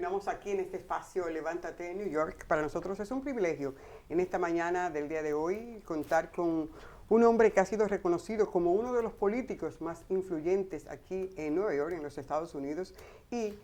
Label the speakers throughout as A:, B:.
A: continuamos aquí en este espacio Levántate New York. Para nosotros es un privilegio en esta mañana del día de hoy contar con un hombre que ha sido reconocido como uno de los políticos más influyentes aquí en Nueva York, en los Estados Unidos. Y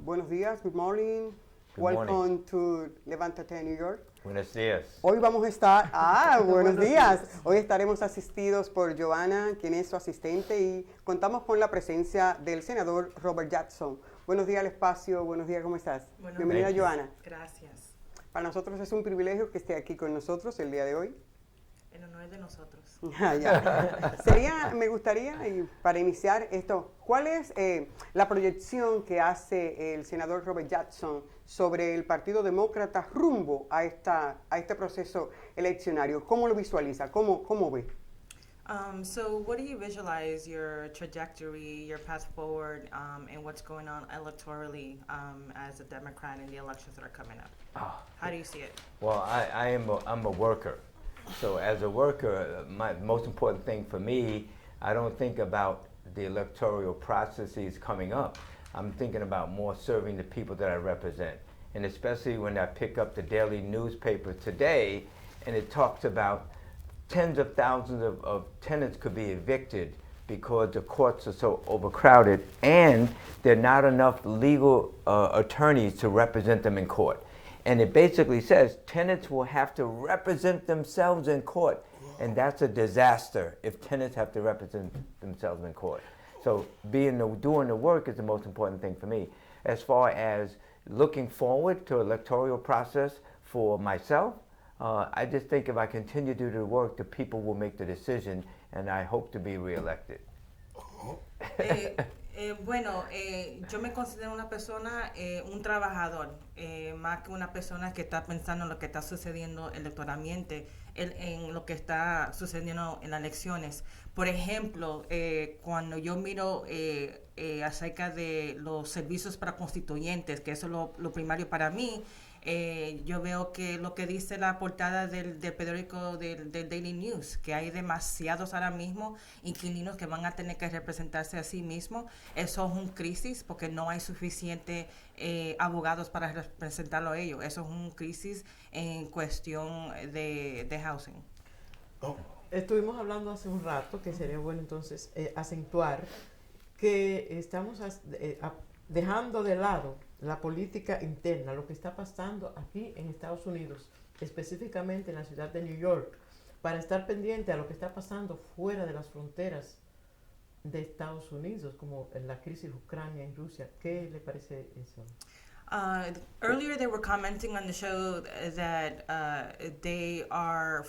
A: buenos días, good morning. Welcome to Levántate New York.
B: Buenos días.
A: Hoy vamos a estar, buenos días. Hoy estaremos asistidos por Joanna, quien es su asistente, y contamos con la presencia del senador Robert Jackson. Buenos días al espacio, buenos días, ¿cómo estás? Bienvenida, Joanna.
C: Gracias.
A: Para nosotros es un privilegio que esté aquí con nosotros el día de hoy.
C: El honor es de nosotros.
A: Me gustaría, y para iniciar esto, ¿cuál es la proyección que hace el senador Robert Jackson sobre el Partido Demócrata rumbo a este proceso eleccionario? ¿Cómo lo visualiza? ¿Cómo ve?
C: So what do you visualize your trajectory, your path forward, and what's going on electorally as a Democrat in the elections that are coming up? How do you see it?
B: Well, I'm a worker. So as a worker, my most important thing for me, I don't think about the electoral processes coming up. I'm thinking about more serving the people that I represent. And especially when I pick up the daily newspaper today, and it talks about tens of thousands of tenants could be evicted because the courts are so overcrowded and there are not enough legal attorneys to represent them in court. And it basically says tenants will have to represent themselves in court. And that's a disaster if tenants have to represent themselves in court. So doing the work is the most important thing for me. As far as looking forward to electoral process for myself, I just think if I continue to do the work, the people will make the decision, and I hope to be reelected.
C: Yo me considero una persona, un trabajador, más que una persona que está pensando en lo que está sucediendo electoralmente, en lo que está sucediendo en las elecciones. Por ejemplo, cuando yo miro acerca de los servicios para constituyentes, que eso es lo primario para mí, yo veo que lo que dice la portada del periódico del Daily News, que hay demasiados ahora mismo inquilinos que van a tener que representarse a sí mismos. Eso es un crisis porque no hay suficiente abogados para representarlo a ellos. Eso es un crisis en cuestión de housing.
D: Estuvimos hablando hace un rato que sería bueno entonces acentuar que estamos dejando de lado la política interna, lo que está pasando aquí en Estados Unidos, específicamente en la ciudad de New York, para estar pendiente a lo que está pasando fuera de las fronteras de Estados Unidos, como en la crisis Ucrania y Rusia. ¿Qué le parece eso?
C: Earlier they were commenting on the show that they are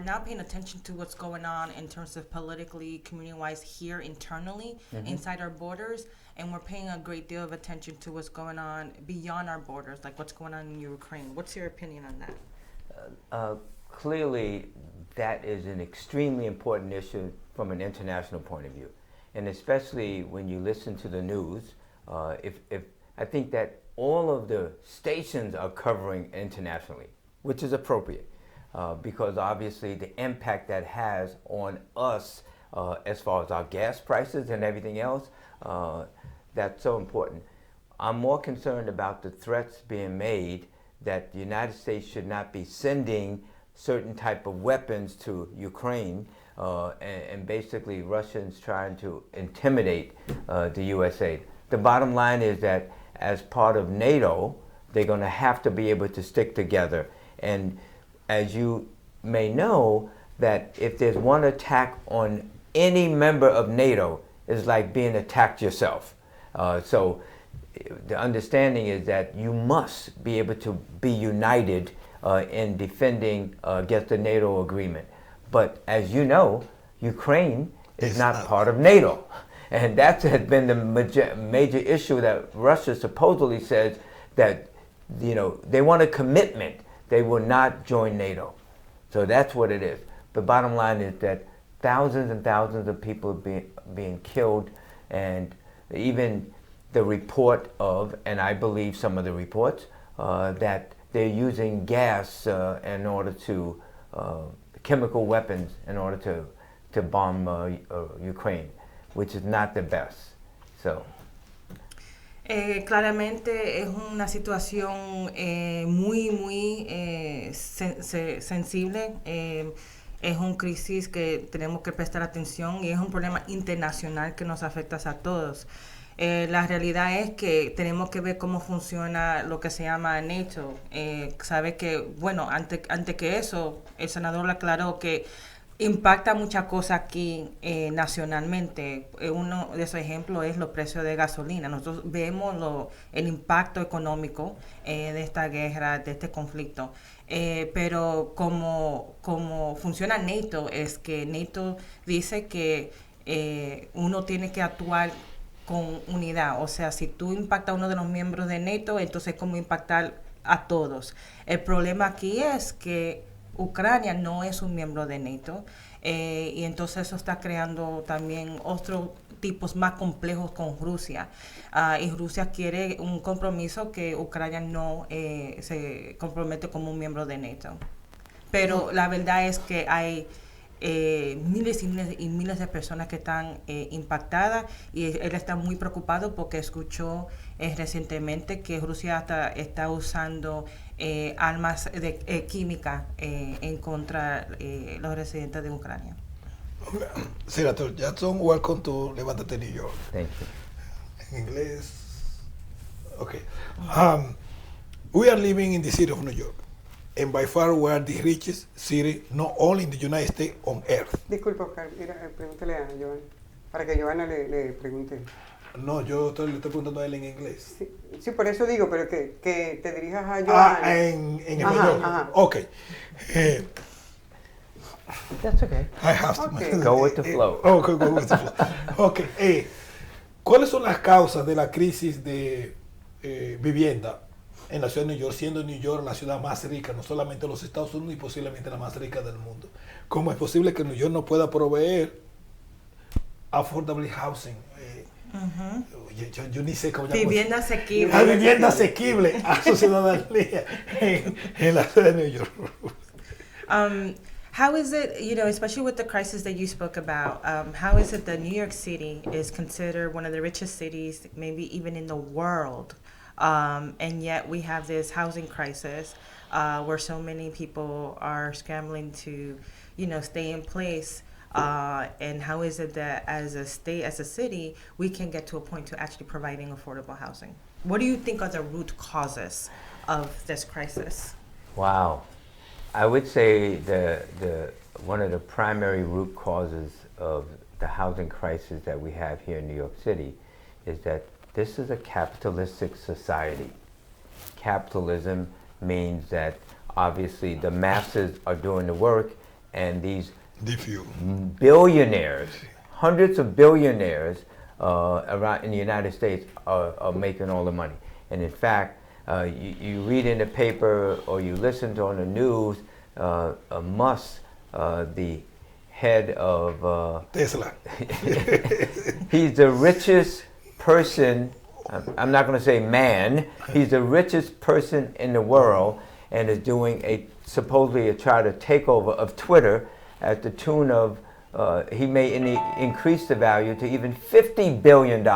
C: not paying attention to what's going on in terms of politically, community-wise here internally, inside our borders, and we're paying a great deal of attention to what's going on beyond our borders, like what's going on in Ukraine. What's your opinion on that?
B: Clearly, that is an extremely important issue from an international point of view, and especially when you listen to the news. If I think that all of the stations are covering internationally, which is appropriate. Because obviously the impact that has on us as far as our gas prices and everything else, that's so important. I'm more concerned about the threats being made that the United States should not be sending certain type of weapons to Ukraine and basically Russians trying to intimidate the USA. The bottom line is that as part of NATO, they're going to have to be able to stick together. And as you may know, that if there's one attack on any member of NATO, it's like being attacked yourself. So the understanding is that you must be able to be united in defending against the NATO agreement. But as you know, Ukraine is not part of NATO. And that has been the major issue that Russia supposedly says that, they want a commitment. They will not join NATO. So that's what it is. The bottom line is that thousands and thousands of people being killed, and even the report of, and I believe some of the reports, that they're using gas in order to, chemical weapons in order to bomb Ukraine, which is not the best. So.
C: Claramente es una situación muy sensible. Es una crisis que tenemos que prestar atención y es un problema internacional que nos afecta a todos. La realidad es que tenemos que ver cómo funciona lo que se llama NATO. Sabe que, bueno, antes que eso, el senador aclaró que impacta muchas cosas aquí nacionalmente. Uno de esos ejemplos es los precios de gasolina. Nosotros vemos el impacto económico de esta guerra, de este conflicto. Pero como funciona NATO, es que NATO dice que uno tiene que actuar con unidad. O sea, si tú impactas a uno de los miembros de NATO, entonces cómo impactar a todos. El problema aquí es que Ucrania no es un miembro de NATO y entonces eso está creando también otros tipos más complejos con Rusia. Y Rusia quiere un compromiso que Ucrania no se compromete como un miembro de NATO. Pero la verdad es que hay miles y miles de personas que están impactadas y él está muy preocupado porque escuchó recientemente que Rusia está usando armas químicas en contra los residentes de Ucrania.
E: Senator Jackson, welcome to Levántate New York.
B: Thank you.
E: En inglés. Okay. We are living in the city of New York. And by far we are the richest city, not only in the United States, on earth.
A: Disculpa, Oscar, pregúntale a Joana, para que Joana le pregunte.
E: No, yo le estoy preguntando a él en inglés.
A: Sí, por eso digo, pero que te dirijas a Joana.
E: En español.
A: Ajá.
E: Ok.
B: That's okay.
E: I have to.
A: Okay.
B: Go with the flow.
E: Okay, go with the flow. Ok. ¿Cuáles son las causas de la crisis de vivienda en la ciudad de New York, siendo New York la ciudad más rica, no solamente de los Estados Unidos y posiblemente la más rica del mundo? ¿Cómo es posible que New York no pueda proveer affordable housing? Yo ni sé cómo llamarlo.
C: Vivienda asequible.
E: La vivienda asequible a su ciudadanía en la ciudad de New York.
C: How is it, especially with the crisis that you spoke about, how is it that New York City is considered one of the richest cities, maybe even in the world, and yet we have this housing crisis where so many people are scrambling to, stay in place? And how is it that as a state, as a city, we can get to a point to actually providing affordable housing? What do you think are the root causes of this crisis?
B: Wow. I would say one of the primary root causes of the housing crisis that we have here in New York City is that this is a capitalistic society. Capitalism means that obviously the masses are doing the work and these billionaires, hundreds of billionaires around in the United States are making all the money. And in fact, you read in the paper or you listen to on the news, Musk, the head of
E: Tesla.
B: He's the richest person, I'm not going to say man, he's the richest person in the world and is doing supposedly a try to takeover of Twitter at the tune of, he may increase the value to even $50 billion.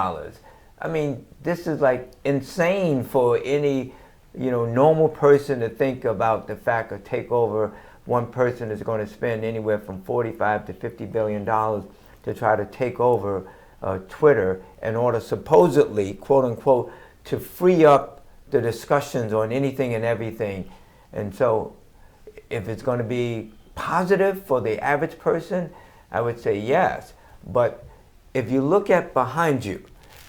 B: I mean, this is like insane for any, normal person to think about the fact of takeover. One person is going to spend anywhere from $45 to $50 billion to try to take over Twitter in order supposedly, quote unquote, to free up the discussions on anything and everything. And so if it's going to be positive for the average person, I would say yes. But if you look at behind you,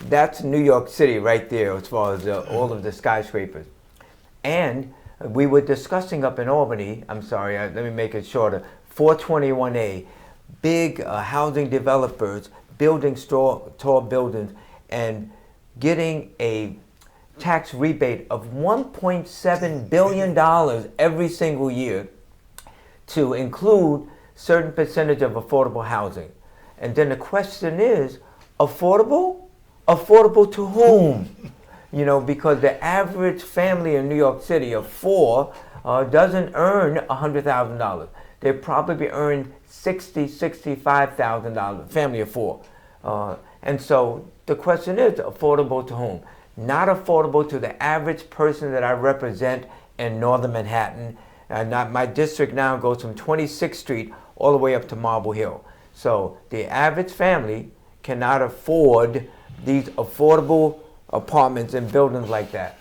B: that's New York City right there as far as all of the skyscrapers. And we were discussing up in Albany, I'm sorry, let me make it shorter, 421A, big housing developers building tall buildings and getting a tax rebate of $1.7 billion every single year to include certain percentage of affordable housing. And then the question is, affordable? Affordable to whom? Because the average family in New York City of four doesn't earn $100,000. They probably earn $60,000, $65,000, family of four. And so the question is, affordable to whom? not affordable to the average person that I represent in northern Manhattan. My district now goes from 26th Street all the way up to Marble Hill. So the average family cannot afford these affordable apartments and buildings like that.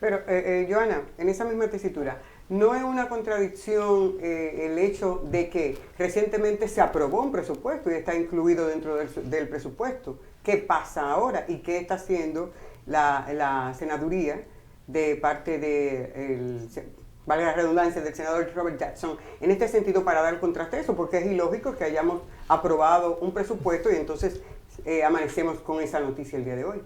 A: Pero, Joana, en esa misma tesitura, ¿no es una contradicción el hecho de que recientemente se aprobó un presupuesto y está incluido dentro del presupuesto? ¿Qué pasa ahora y qué está haciendo la senaduría de parte de, vale la redundancia, del senador Robert Jackson en este sentido para dar contraste a eso? Porque es ilógico que hayamos aprobado un presupuesto y entonces amanecemos con esa noticia el día de hoy.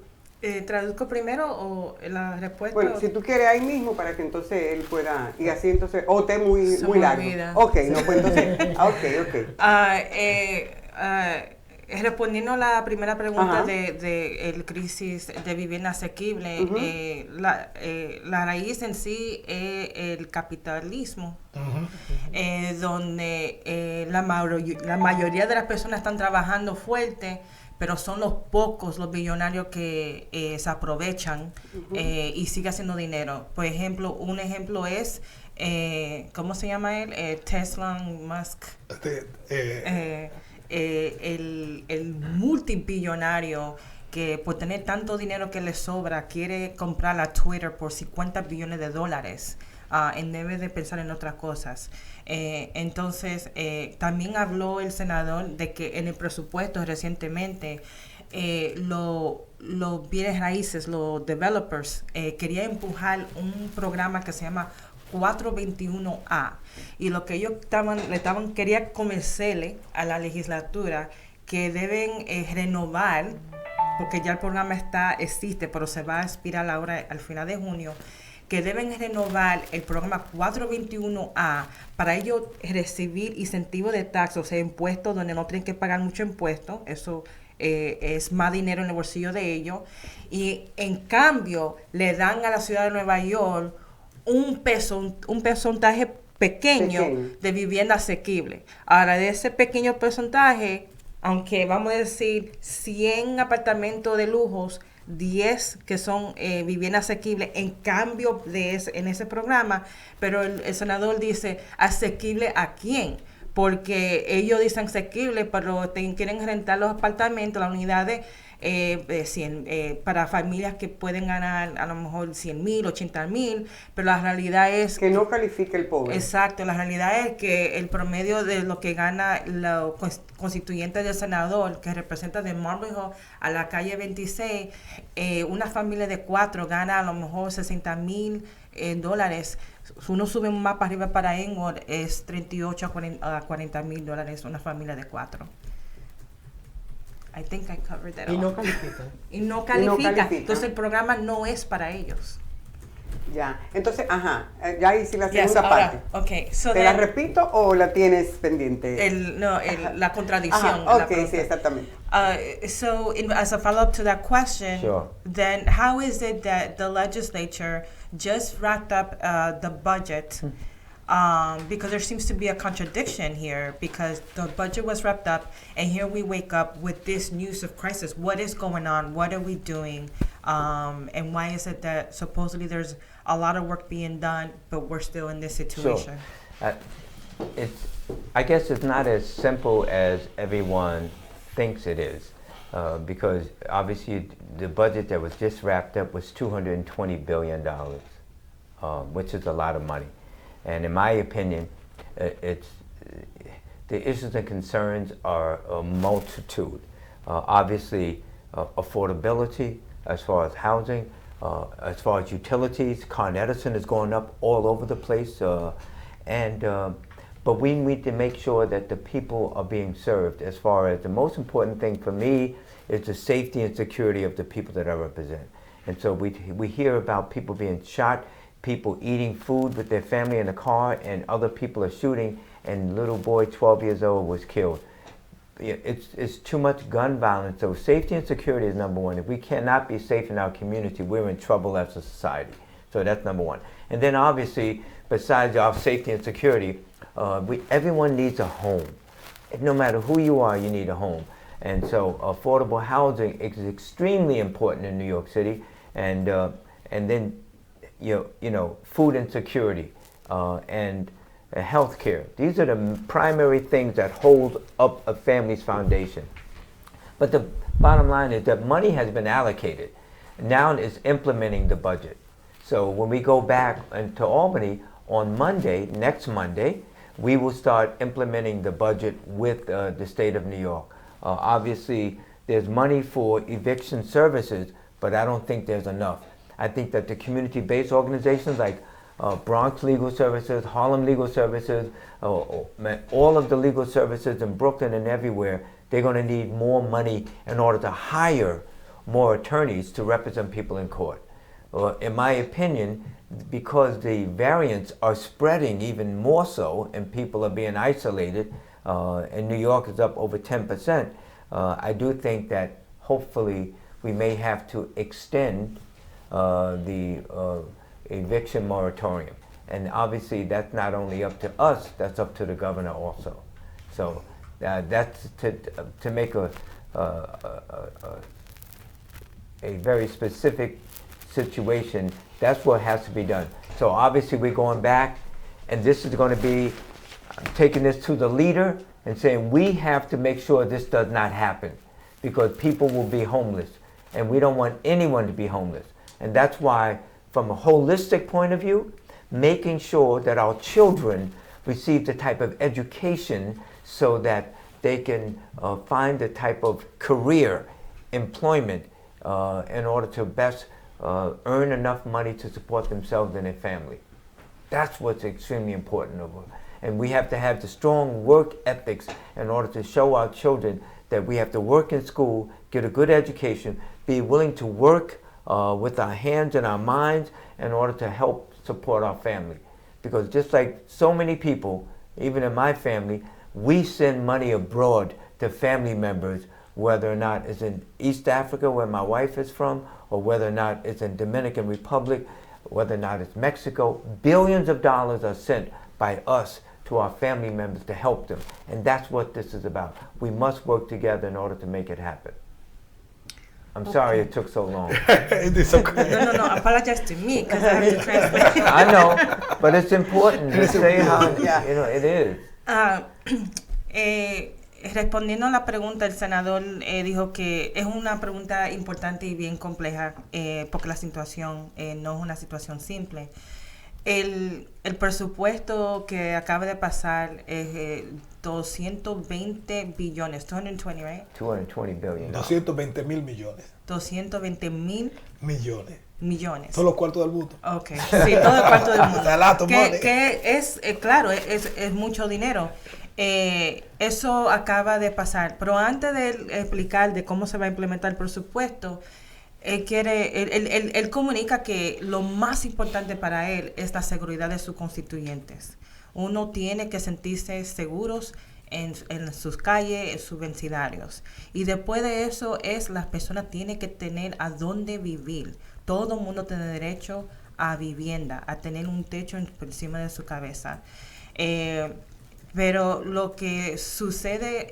C: ¿Traduzco primero o la respuesta?
A: Bueno, si tú quieres ahí mismo para que entonces él pueda, y así entonces, o te muy largo. Ok, no, pues entonces,
C: respondiendo a la primera pregunta de el crisis de vivienda asequible, la raíz en sí es el capitalismo, donde la mayoría de las personas están trabajando fuerte, pero son los pocos, los billonarios que se aprovechan y siguen haciendo dinero. Por ejemplo, un ejemplo es, ¿cómo se llama él? Tesla Musk. El multibillonario que por tener tanto dinero que le sobra quiere comprar a Twitter por $50 billones en vez de pensar en otras cosas. Entonces, también habló el senador de que en el presupuesto recientemente los bienes raíces, los developers, querían empujar un programa que se llama 421A, y lo que ellos querían convencerle a la legislatura que deben renovar, porque ya el programa existe, pero se va a expirar ahora al final de junio, que deben renovar el programa 421A para ellos recibir incentivos de taxas, o sea, impuestos donde no tienen que pagar mucho impuesto. Eso es más dinero en el bolsillo de ellos, y en cambio le dan a la ciudad de Nueva York un porcentaje pequeño de vivienda asequible. Ahora, de ese pequeño porcentaje, aunque vamos a decir 100 apartamentos de lujos, 10 que son vivienda asequible en cambio en ese programa, pero el senador dice, ¿asequible a quién? Porque ellos dicen asequible, pero quieren rentar los apartamentos, las unidades, para familias que pueden ganar a lo mejor 100,000, 80,000, pero la realidad es
A: que no califique el pobre.
C: Exacto, la realidad es que el promedio de lo que gana los constituyentes del senador, que representa de Marble Hill a la calle 26, una familia de 4 gana a lo mejor $60,000. Uno sube un para arriba para Enwood, es 38 a 40,000 dólares una familia de 4. I think I covered that.
D: Y no califica.
C: Y no califica. Entonces el programa no es para ellos.
A: Ya. Entonces, ya hice la segunda parte.
C: Okay. So
A: ¿Te la repito o la tienes pendiente?
C: La contradicción.
A: Sí, exactamente.
C: So as a follow-up to that question,
B: Sure.
C: Then how is it that the legislature just wrapped up the budget? Because there seems to be a contradiction here, because the budget was wrapped up and here we wake up with this news of crisis. What is going on? What are we doing? And why is it that supposedly there's a lot of work being done, but we're still in this situation?
B: Sure. I guess it's not as simple as everyone thinks it is, because obviously the budget that was just wrapped up was $220 billion, which is a lot of money. And in my opinion, the issues and concerns are a multitude. Obviously, affordability as far as housing, as far as utilities. Con Edison is going up all over the place. But we need to make sure that the people are being served. As far as the most important thing for me is the safety and security of the people that I represent. And so we hear about people being shot, people eating food with their family in the car, and other people are shooting, and little boy 12 years old was killed. It's too much gun violence. So safety and security is number one. If we cannot be safe in our community, we're in trouble as a society. So that's number one. And then obviously, besides our safety and security, everyone needs a home. No matter who you are, you need a home. And so affordable housing is extremely important in New York City, and then you know food insecurity and health care. These are the primary things that hold up a family's foundation. But the bottom line is that money has been allocated. Now it's implementing the budget. So when we go back to Albany on Monday, next Monday, we will start implementing the budget with the state of New York. Obviously, there's money for eviction services, but I don't think there's enough. I think that the community-based organizations like Bronx Legal Services, Harlem Legal Services, all of the legal services in Brooklyn and everywhere, they're going to need more money in order to hire more attorneys to represent people in court. In my opinion, because the variants are spreading even more so and people are being isolated, and New York is up over 10%, I do think that hopefully we may have to extend the eviction moratorium. And obviously that's not only up to us, that's up to the governor also. So that's to make a very specific situation. That's what has to be done. So obviously we're going back, and this is going to be taking this to the leader and saying we have to make sure this does not happen, because people will be homeless, and we don't want anyone to be homeless. And that's why, from a holistic point of view, making sure that our children receive the type of education so that they can find the type of career, employment, in order to best earn enough money to support themselves and their family. That's what's extremely important. And we have to have the strong work ethics in order to show our children that we have to work in school, get a good education, be willing to work with our hands and our minds in order to help support our family. Because just like so many people, even in my family, we send money abroad to family members, whether or not it's in East Africa, where my wife is from, or whether or not it's in Dominican Republic, whether or not it's Mexico. Billions of dollars are sent by us to our family members to help them. And that's what this is about. We must work together in order to make it happen. I'm sorry it took so long.
E: It is okay.
C: No, apologize to me because I have to translate.
B: I know, but it's important to say how, it is.
C: Respondiendo a la pregunta, el senador dijo que es una pregunta importante y bien compleja porque la situación no es una situación simple. El presupuesto que acaba de pasar es 220 billones, 220, right?
B: 220 billion.
E: 220 mil millones.
C: 220 mil millones.
E: Todos los cuartos del mundo.
C: Okay, sí, todo el cuarto del mundo.
E: que
C: es claro, es mucho dinero. Eso acaba de pasar, pero antes de explicar de cómo se va a implementar el presupuesto, él comunica que lo más importante para él es la seguridad de sus constituyentes. Uno tiene que sentirse seguros en sus calles, en sus vecindarios. Y después de eso las personas tienen que tener a dónde vivir. Todo el mundo tiene derecho a vivienda, a tener un techo encima de su cabeza. Pero lo que sucede,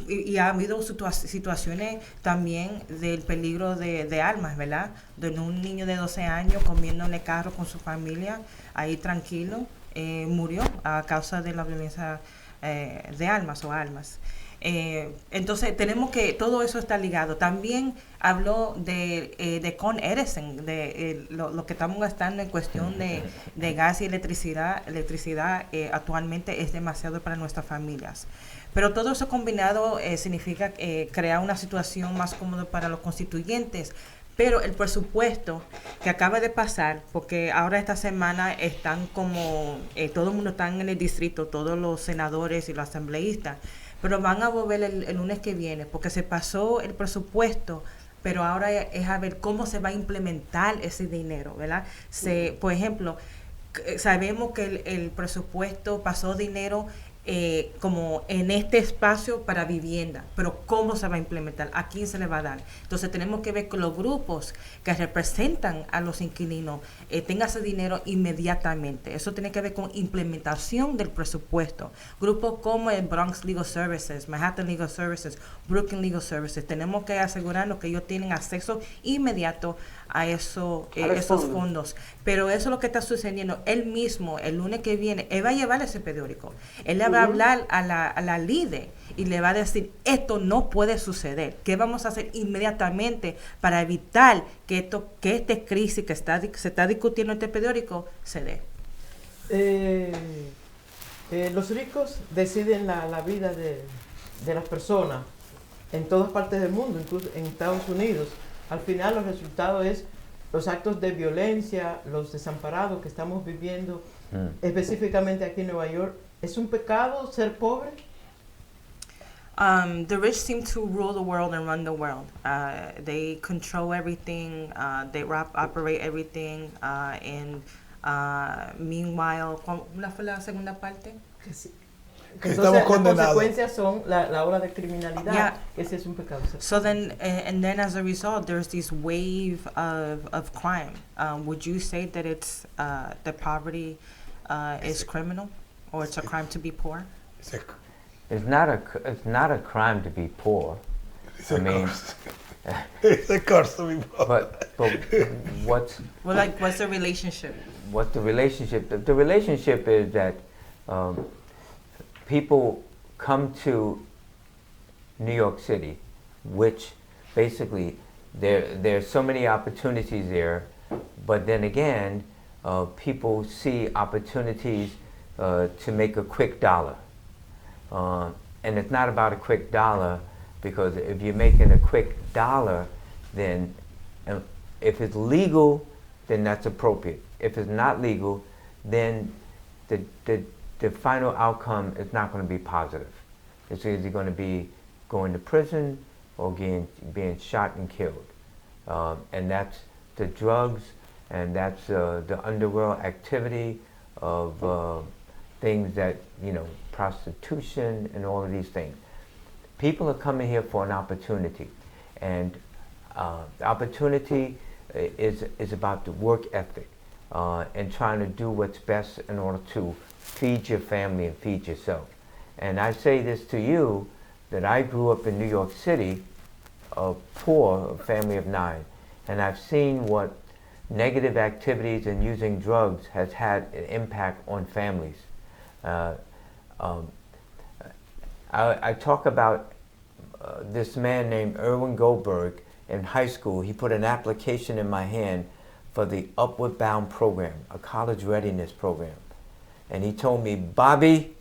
C: y ha habido situaciones también del peligro de armas, ¿verdad? De un niño de 12 años comiendo en el carro con su familia, ahí tranquilo, murió a causa de la violencia de armas o armas. Entonces tenemos que, todo eso está ligado. También habló de Con Edison, de lo que estamos gastando en cuestión de gas y electricidad actualmente es demasiado para nuestras familias. Pero todo eso combinado significa crear una situación más cómoda para los constituyentes. Pero el presupuesto que acaba de pasar, porque ahora esta semana están como, todo el mundo está en el distrito, todos los senadores y los asambleístas, pero van a volver el lunes que viene, porque se pasó el presupuesto, pero ahora es a ver cómo se va a implementar ese dinero, ¿verdad? Por ejemplo, sabemos que el presupuesto pasó dinero como en este espacio para vivienda, pero ¿cómo se va a implementar? ¿A quién se le va a dar? Entonces tenemos que ver que los grupos que representan a los inquilinos tengan ese dinero inmediatamente. Eso tiene que ver con implementación del presupuesto. Grupos como el Bronx Legal Services, Manhattan Legal Services, Brooklyn Legal Services, tenemos que asegurarnos que ellos tienen acceso inmediato a esos fondos. Pero eso es lo que está sucediendo. Él mismo, el lunes que viene, él va a llevar ese periódico. Él le va a hablar a la líder y le va a decir, esto no puede suceder. ¿Qué vamos a hacer inmediatamente para evitar que esta crisis que se está discutiendo en este periódico se dé?
D: Los ricos deciden la vida de las personas en todas partes del mundo, incluso en Estados Unidos. Al final los resultados es los actos de violencia, los desamparados que estamos viviendo, específicamente aquí en Nueva York. ¿Es un pecado ser pobre?
C: The rich seem to rule the world and run the world. They control everything, they operate everything, and meanwhile, ¿cuál fue la segunda parte?
D: Que sí.
E: Que
D: Entonces,
E: estamos condenados.
D: Las consecuencias son la ola de criminalidad.
C: Yeah.
D: Ese es un pecado.
C: So then, and then as a result, there's this wave of crime. Would you say that it's that poverty is criminal, or it's a crime to be poor?
B: It's not a crime to be poor.
E: It's
B: I
E: a
B: mean,
E: curse. It's a curse to be poor.
B: but what's
C: What's the relationship?
B: what's the relationship? The relationship is that people come to New York City, which basically there's so many opportunities there, but then again, people see opportunities to make a quick dollar. And it's not about a quick dollar, because if you're making a quick dollar, then if it's legal, then that's appropriate. If it's not legal, then the final outcome is not going to be positive. It's either going to be going to prison or being shot and killed. And that's the drugs, and that's the underworld activity of things that, prostitution and all of these things. People are coming here for an opportunity, and the opportunity is about the work ethic and trying to do what's best in order to feed your family and feed yourself. And I say this to you, that I grew up in New York City, poor, a family of 9, and I've seen what negative activities and using drugs has had an impact on families. I talk about this man named Erwin Goldberg in high school. He put an application in my hand for the Upward Bound program, a college readiness program. And he told me, Bobby,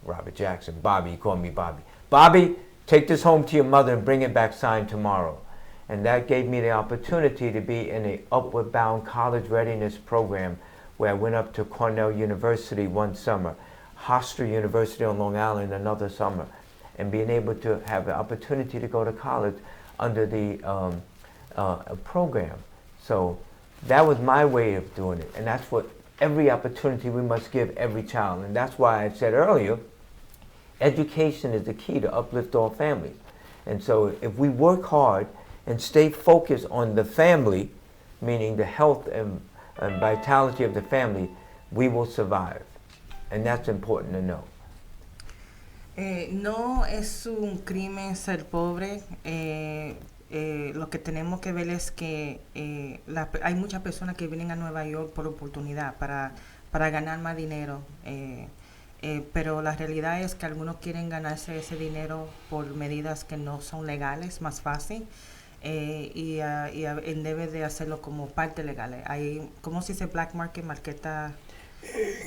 B: Robert Jackson, Bobby, he called me Bobby. Bobby, take this home to your mother and bring it back signed tomorrow. And that gave me the opportunity to be in the Upward Bound college readiness program, where I went up to Cornell University one summer, Hofstra University on Long Island another summer, and being able to have the opportunity to go to college under the program. So that was my way of doing it, and that's what every opportunity we must give every child. And that's why I said earlier, education is the key to uplift all families. And so if we work hard and stay focused on the family, meaning the health and vitality of the family, we will survive. And that's important to know.
C: No es un crimen ser pobre. Lo que tenemos que ver es que hay muchas personas que vienen a Nueva York por oportunidad, para ganar más dinero. Pero la realidad es que algunos quieren ganarse ese dinero por medidas que no son legales, más fácil. Y en debe de hacerlo como parte legal. Hay, ¿cómo se dice? Black market, marqueta.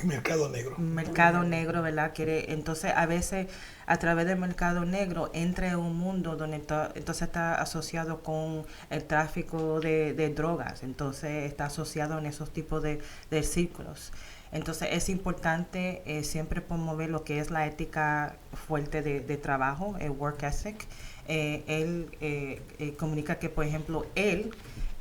E: Mercado negro.
C: Mercado negro, ¿verdad? Entonces, a veces, a través del mercado negro, entra en un mundo donde entonces está asociado con el tráfico de drogas. Entonces, está asociado en esos tipos de círculos. Entonces, es importante siempre promover lo que es la ética fuerte de trabajo, el work ethic. Él comunica que, por ejemplo, él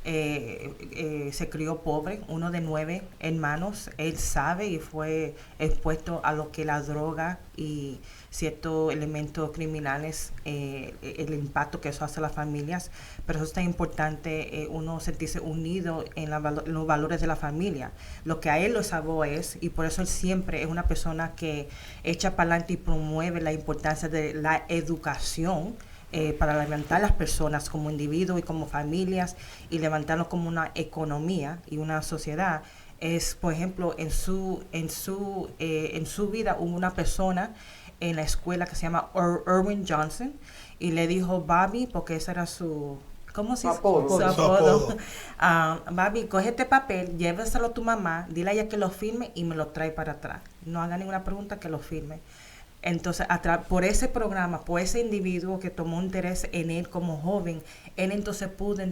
C: se crió pobre, uno de 9 hermanos. Él sabe y fue expuesto a lo que la droga y ciertos elementos criminales, el impacto que eso hace a las familias. Pero eso es tan importante, uno sentirse unido en los valores de la familia. Lo que a él lo salvó es, y por eso él siempre es una persona que echa para adelante y promueve la importancia de la educación, para levantar las personas como individuos y como familias y levantarnos como una economía y una sociedad. Es, por ejemplo, en su vida hubo una persona en la escuela que se llama Erwin Johnson, y le dijo Bobby, porque ese era su... ¿Cómo se dice?
A: Su
C: apodo. Bobby, coge este papel, lléveselo a tu mamá, dile a ella que lo firme y me lo trae para atrás. No haga ninguna pregunta, que lo firme. Entonces, por ese programa, por ese individuo que tomó interés en él como joven, él entonces pudo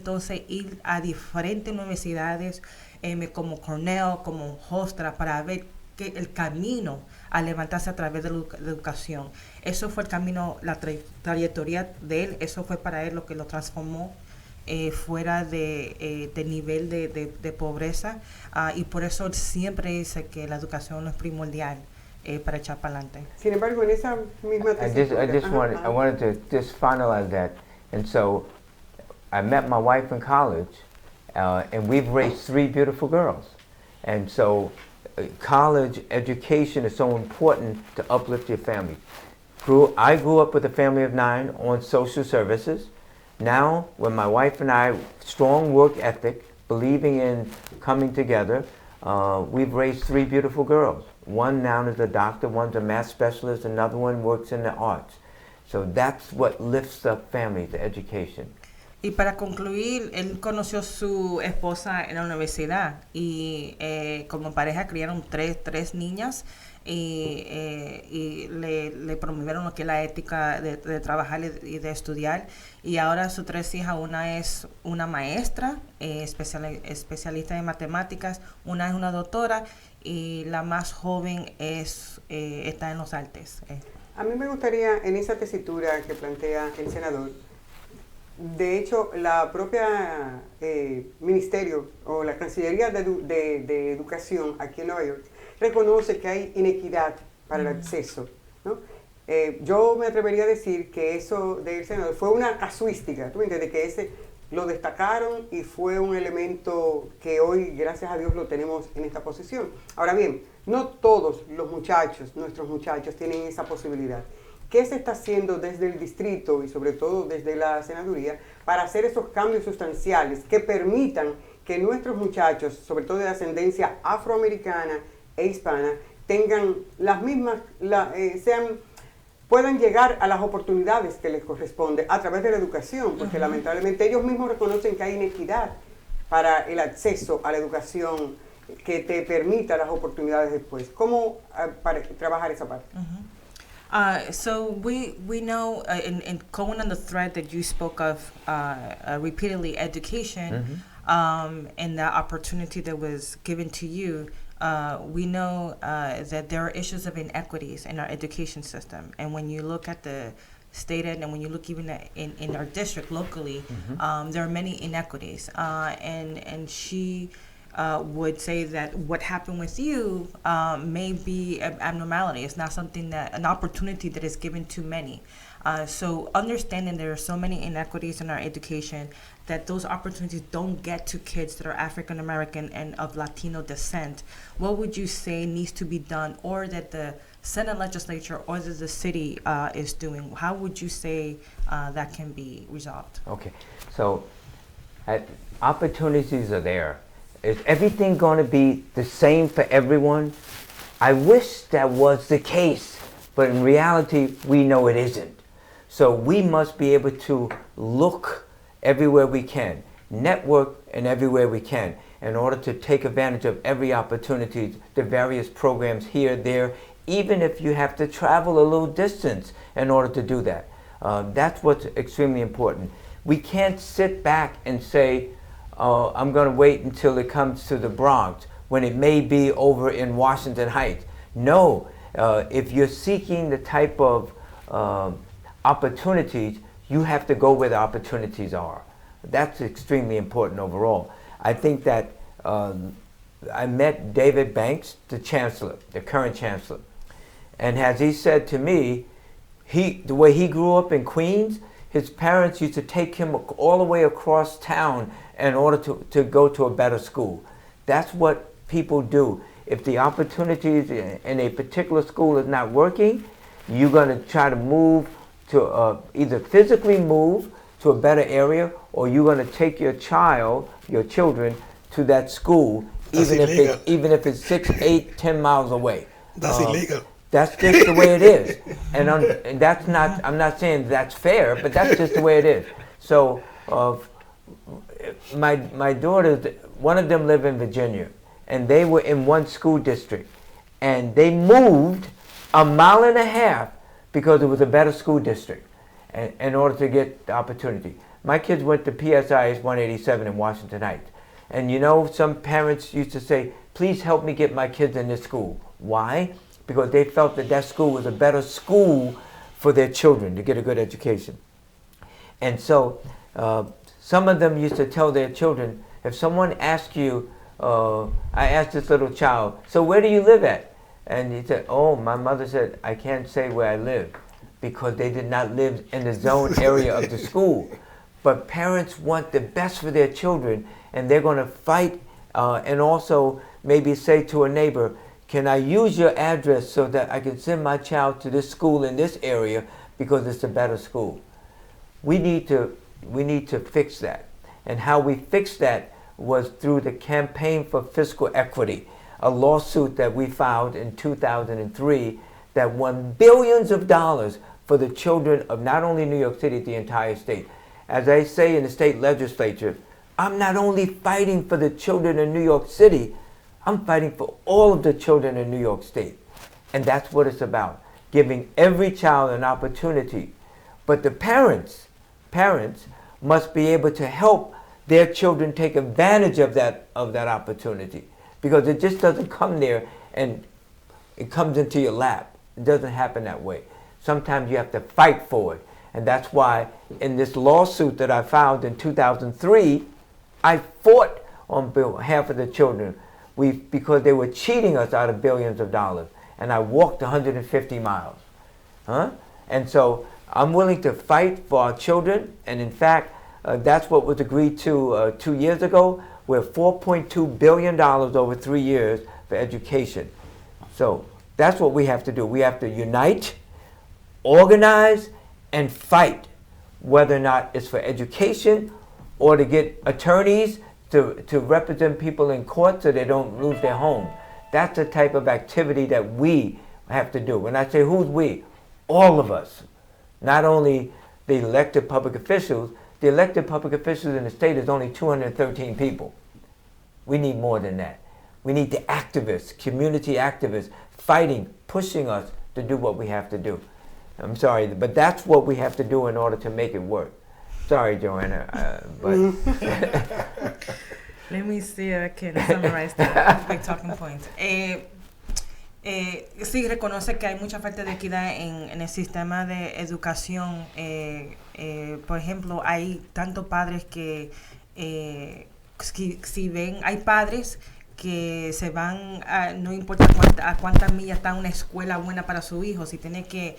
C: ir a diferentes universidades, como Cornell, como Hofstra, para ver el camino a levantarse a través de la educación. Eso fue el camino, la trayectoria de él. Eso fue para él lo que lo transformó fuera del nivel de pobreza, y por eso él siempre dice que la educación no es primordial para echar para adelante.
A: Sin embargo, en esa misma
B: I wanted to just finalize that. And so I met my wife in college, and we've raised 3 beautiful girls. And so college education is so important to uplift your family. I grew up with a family of 9 on social services. Now, when my wife and I, strong work ethic, believing in coming together, we've raised 3 beautiful girls. One now is a doctor, one's a math specialist, another one works in the arts. So that's what lifts up families, the education.
C: Y para concluir, él conoció a su esposa en la universidad y como pareja criaron tres niñas, y le promovieron lo que es la ética de trabajar y de estudiar. Y ahora sus 3 hijas, una es una maestra, especialista en matemáticas, una es una doctora, y la más joven está en los artes.
A: A mí me gustaría, en esa tesitura que plantea el senador, de hecho, la propia ministerio o la Cancillería de Educación aquí en Nueva York reconoce que hay inequidad para el acceso, ¿no? Yo me atrevería a decir que eso del senador fue una casuística, ¿tú me entiendes? Que ese lo destacaron y fue un elemento que hoy, gracias a Dios, lo tenemos en esta posición. Ahora bien, no todos los muchachos, nuestros muchachos, tienen esa posibilidad. ¿Qué se está haciendo desde el distrito y sobre todo desde la senaduría para hacer esos cambios sustanciales que permitan que nuestros muchachos, sobre todo de ascendencia afroamericana e hispana, tengan las mismas, puedan llegar a las oportunidades que les corresponde a través de la educación? Porque lamentablemente ellos mismos reconocen que hay inequidad para el acceso a la educación que te permita las oportunidades después. ¿Cómo para trabajar esa parte?
C: So we know, and going on the thread that you spoke of repeatedly, education, and the opportunity that was given to you, we know that there are issues of inequities in our education system. And when you look at the state and when you look even in our district locally, there are many inequities. And she would say that what happened with you may be an abnormality. It's not something an opportunity that is given to many. So understanding there are so many inequities in our education, that those opportunities don't get to kids that are African American and of Latino descent, what would you say needs to be done, or that the Senate legislature or that the city is doing? How would you say that can be resolved?
B: Okay, so opportunities are there. Is everything going to be the same for everyone? I wish that was the case, but in reality, we know it isn't. So we must be able to look everywhere we can, network in everywhere we can, in order to take advantage of every opportunity, the various programs here, there, even if you have to travel a little distance in order to do that. That's what's extremely important. We can't sit back and say, I'm going to wait until it comes to the Bronx when it may be over in Washington Heights. No, if you're seeking the type of opportunities, you have to go where the opportunities are. That's extremely important overall. I think that I met David Banks, the chancellor, the current chancellor, and as he said to me, the way he grew up in Queens, his parents used to take him all the way across town in order to go to a better school. That's what people do. If the opportunities in a particular school is not working, you're going to try to move to either physically move to a better area, or you're going to take your children to that school, even if it's 6, 8, 10 miles away.
E: That's illegal.
B: That's just the way it is, and that's not. I'm not saying that's fair, but that's just the way it is. So, my daughters, one of them live in Virginia, and they were in one school district, and they moved 1.5 miles because it was a better school district, in order to get the opportunity. My kids went to PSIS 187 in Washington Heights, and you know, some parents used to say, "Please help me get my kids in this school." Why? Because they felt that school was a better school for their children to get a good education. And so some of them used to tell their children, if someone asked you, I asked this little child, "So where do you live at?" And he said, "Oh, my mother said I can't say where I live," because they did not live in the zone area of the school. But parents want the best for their children, and they're going to fight and also maybe say to a neighbor, "Can I use your address so that I can send my child to this school in this area because it's a better school?" We need to fix that. And how we fixed that was through the Campaign for Fiscal Equity, a lawsuit that we filed in 2003 that won billions of dollars for the children of not only New York City, the entire state. As I say in the state legislature, I'm not only fighting for the children in New York City, I'm fighting for all of the children in New York State. And that's what it's about, giving every child an opportunity. But the parents must be able to help their children take advantage of that opportunity, because it just doesn't come there and it comes into your lap. It doesn't happen that way. Sometimes you have to fight for it. And that's why in this lawsuit that I filed in 2003, I fought on behalf of the children. Because they were cheating us out of billions of dollars. And I walked 150 miles. And so I'm willing to fight for our children. And in fact, that's what was agreed to 2 years ago. We're $4.2 billion over 3 years for education. So that's what we have to do. We have to unite, organize, and fight, whether or not it's for education or to get attorneys to represent people in court so they don't lose their home. That's the type of activity that we have to do. When I say who's we, all of us. Not only the elected public officials. The elected public officials in the state is only 213 people. We need more than that. We need the activists, community activists, fighting, pushing us to do what we have to do. I'm sorry, but that's what we have to do in order to make it work. Sorry, Joanna, but...
C: Let me see if I can summarize that big talking points. Sí, reconoce que hay mucha falta de equidad en el sistema de educación. Por ejemplo, hay tantos padres que si ven, hay padres que se van, no importa a cuántas millas está una escuela buena para su hijo, si tiene que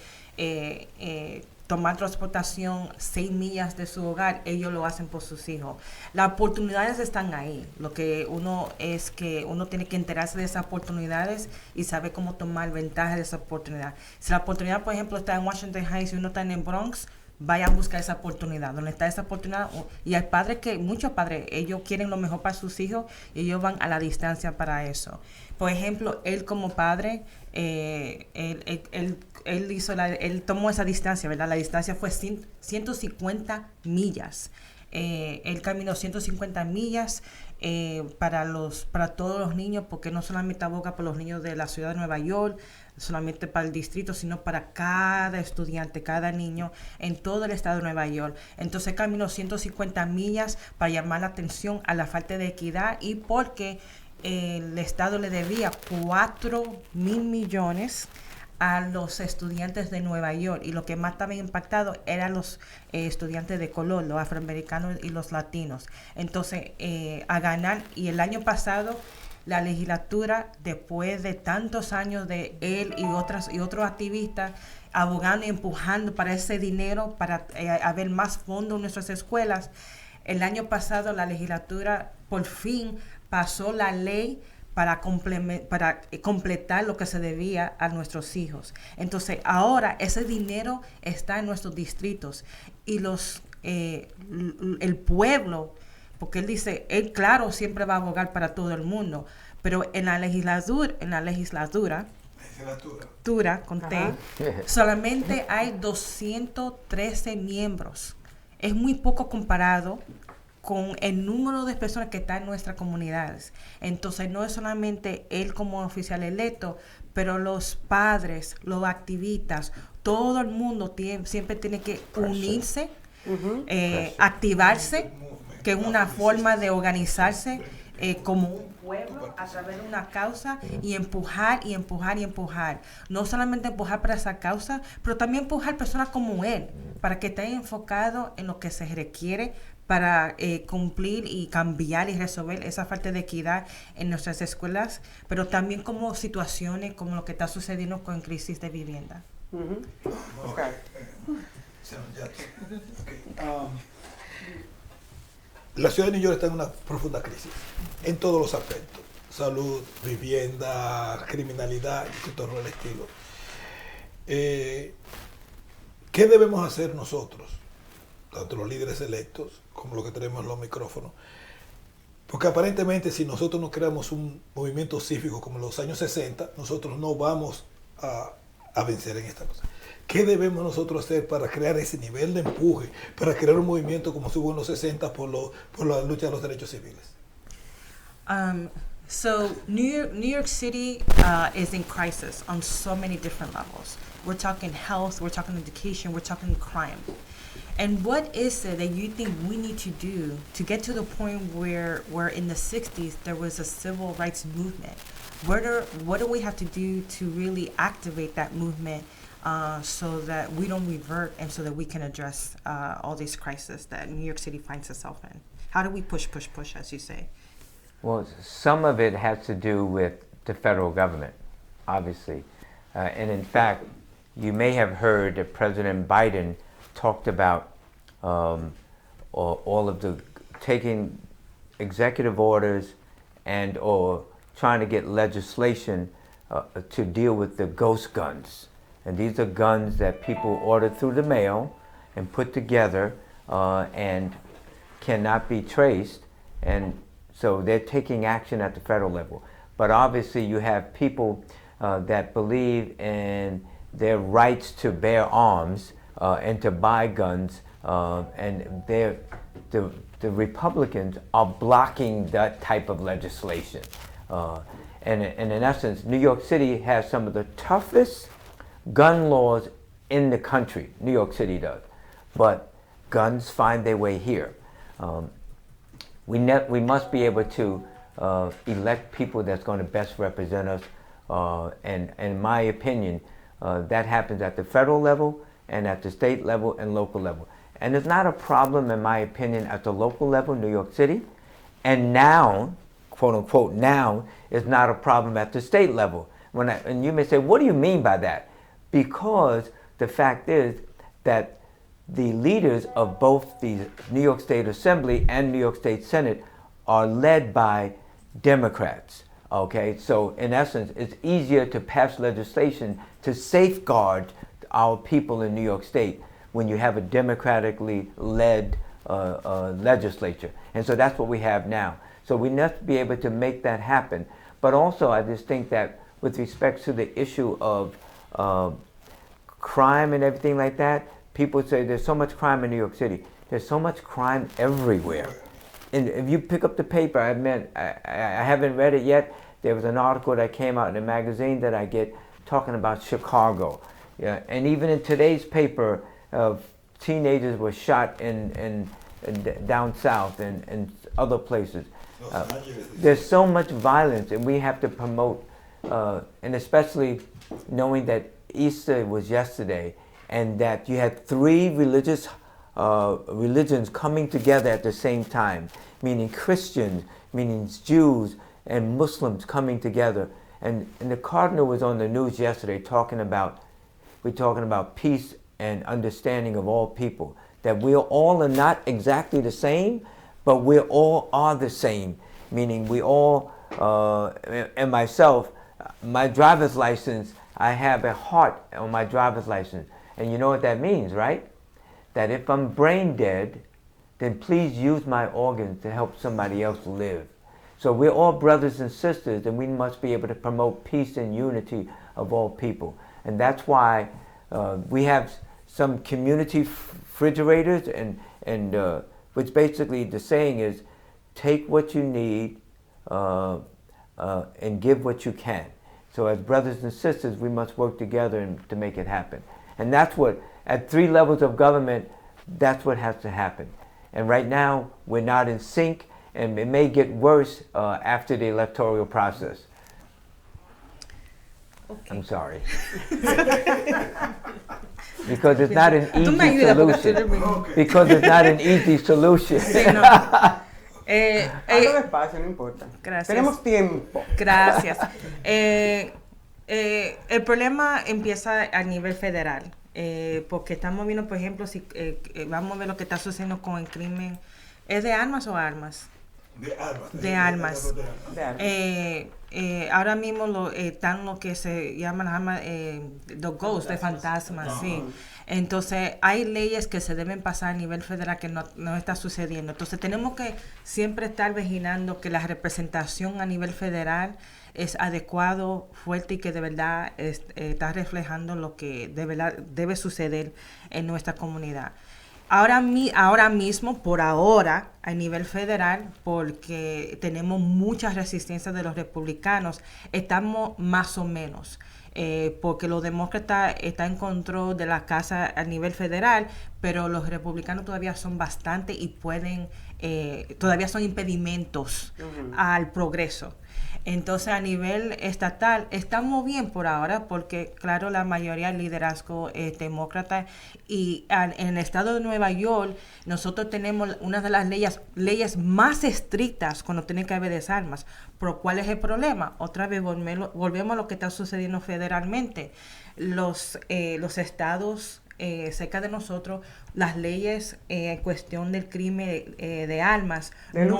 C: tomar transportación 6 millas de su hogar, ellos lo hacen por sus hijos. Las oportunidades están ahí. Lo que uno es que uno tiene que enterarse de esas oportunidades y saber cómo tomar ventaja de esa oportunidad. Si la oportunidad, por ejemplo, está en Washington Heights y uno está en el Bronx, vaya a buscar esa oportunidad. Donde está esa oportunidad, y hay padres muchos padres, ellos quieren lo mejor para sus hijos y ellos van a la distancia para eso. Por ejemplo, él como padre, él tomó esa distancia, ¿verdad? La distancia fue 150 millas. Él caminó 150 millas para todos los niños, porque no solamente aboga por los niños de la ciudad de Nueva York, solamente para el distrito, sino para cada estudiante, cada niño en todo el estado de Nueva York. Entonces caminó 150 millas para llamar la atención a la falta de equidad, y porque el estado le debía $4,000 millones a los estudiantes de Nueva York, y lo que más estaba impactado eran los estudiantes de color, los afroamericanos y los latinos. Entonces, a ganar, y el año pasado la legislatura, después de tantos años de él y otros activistas abogando y empujando para ese dinero, para haber más fondos en nuestras escuelas, el año pasado la legislatura por fin pasó la ley para completar lo que se debía a nuestros hijos. Entonces, ahora ese dinero está en nuestros distritos, y el pueblo, porque él dice, él claro siempre va a abogar para todo el mundo, pero en la legislatura con T, solamente hay 213 miembros. Es muy poco comparado con el número de personas que están en nuestras comunidades. Entonces, no es solamente él como oficial electo, pero los padres, los activistas, todo el mundo siempre tiene que unirse, activarse, que es una forma de organizarse como un pueblo a través de una causa, y empujar y empujar y empujar. No solamente empujar para esa causa, pero también empujar personas como él, para que estén enfocados en lo que se requiere para cumplir y cambiar y resolver esa falta de equidad en nuestras escuelas, pero también como situaciones como lo que está sucediendo con crisis de vivienda.
E: La ciudad de New York está en una profunda crisis, en todos los aspectos: salud, vivienda, criminalidad y todo el estilo. ¿Qué debemos hacer nosotros, tanto los líderes electos como los que tenemos en los micrófonos? Porque aparentemente, si nosotros no creamos un movimiento cívico como en los años 60, nosotros no vamos a vencer en esta cosa. ¿Qué debemos nosotros hacer para crear ese nivel de empuje, para crear un movimiento como se hubo en los 60 por la lucha de los derechos civiles?
C: So New York City is in crisis on so many different levels. We're talking health, we're talking education, we're talking crime. And what is it that you think we need to do to get to the point where in the 60s there was a civil rights movement? What do we have to do to really activate that movement so that we don't revert, and so that we can address all these crises that New York City finds itself in? How do we push, as you say?
B: Well, some of it has to do with the federal government, obviously. And in fact, you may have heard that President Biden talked about all of the taking executive orders and or trying to get legislation to deal with the ghost guns. And these are guns that people order through the mail and put together and cannot be traced. And so they're taking action at the federal level. But obviously you have people that believe in their rights to bear arms and to buy guns, and the Republicans are blocking that type of legislation. And in essence, New York City has some of the toughest gun laws in the country. New York City does. But guns find their way here. We must be able to elect people that's going to best represent us. And in my opinion, that happens at the federal level and at the state level and local level. And it's not a problem, in my opinion, at the local level, New York City. And now, quote unquote, now is not a problem at the state level. And you may say, what do you mean by that? Because the fact is that the leaders of both the New York State Assembly and New York State Senate are led by Democrats. Okay, so in essence, it's easier to pass legislation to safeguard our people in New York State when you have a democratically led legislature. And so that's what we have now. So we must be able to make that happen. But also, I just think that with respect to the issue of crime and everything like that, people say there's so much crime in New York City. There's so much crime everywhere. And if you pick up the paper, I haven't read it yet. There was an article that came out in a magazine that I get talking about Chicago. Yeah, and even in today's paper, teenagers were shot in down south and other places. There's so much violence, and we have to promote, and especially knowing that Easter was yesterday, and that you had three religions coming together at the same time, meaning Christians, meaning Jews, and Muslims coming together. And the Cardinal was on the news yesterday talking about peace and understanding of all people, that we all are not exactly the same, but we all are the same, meaning we all, and myself, my driver's license, I have a heart on my driver's license. And you know what that means, right? That if I'm brain dead, then please use my organs to help somebody else live. So we're all brothers and sisters, and we must be able to promote peace and unity of all people. And that's why we have some community refrigerators, and which basically the saying is, take what you need and give what you can. So as brothers and sisters, we must work together to make it happen. And that's what, at 3 levels of government, that's what has to happen. And right now, we're not in sync, and it may get worse after the electoral process.
C: Okay.
B: I'm sorry. Because it's not an easy solution. Because it's not an easy solution.
C: Sí, no.
A: Hazlo despacio, no importa.
C: Gracias.
A: Tenemos tiempo.
C: Gracias. El problema empieza a nivel federal, porque estamos viendo, por ejemplo, si vamos a ver lo que está sucediendo con el crimen. ¿Es de armas o armas? De armas. Ahora mismo están lo que se llaman armas, los ghosts, de fantasmas, sí. Entonces, hay leyes que se deben pasar a nivel federal que no está sucediendo. Entonces, tenemos que siempre estar vigilando que la representación a nivel federal es adecuado, fuerte y que de verdad está reflejando lo que de verdad debe suceder en nuestra comunidad. Ahora mismo, por ahora, a nivel federal, porque tenemos mucha resistencia de los republicanos, estamos más o menos. Porque los demócratas están en control de la casa a nivel federal, pero los republicanos todavía son bastante y todavía son impedimentos al progreso. Entonces, a nivel estatal, estamos bien por ahora, porque, claro, la mayoría del liderazgo es demócrata. Y en el estado de Nueva York, nosotros tenemos una de las leyes más estrictas cuando tiene que haber desarmas. Pero, ¿cuál es el problema? Otra vez volvemos a lo que está sucediendo federalmente. Los estados cerca de nosotros, las leyes en cuestión del crimen de armas, del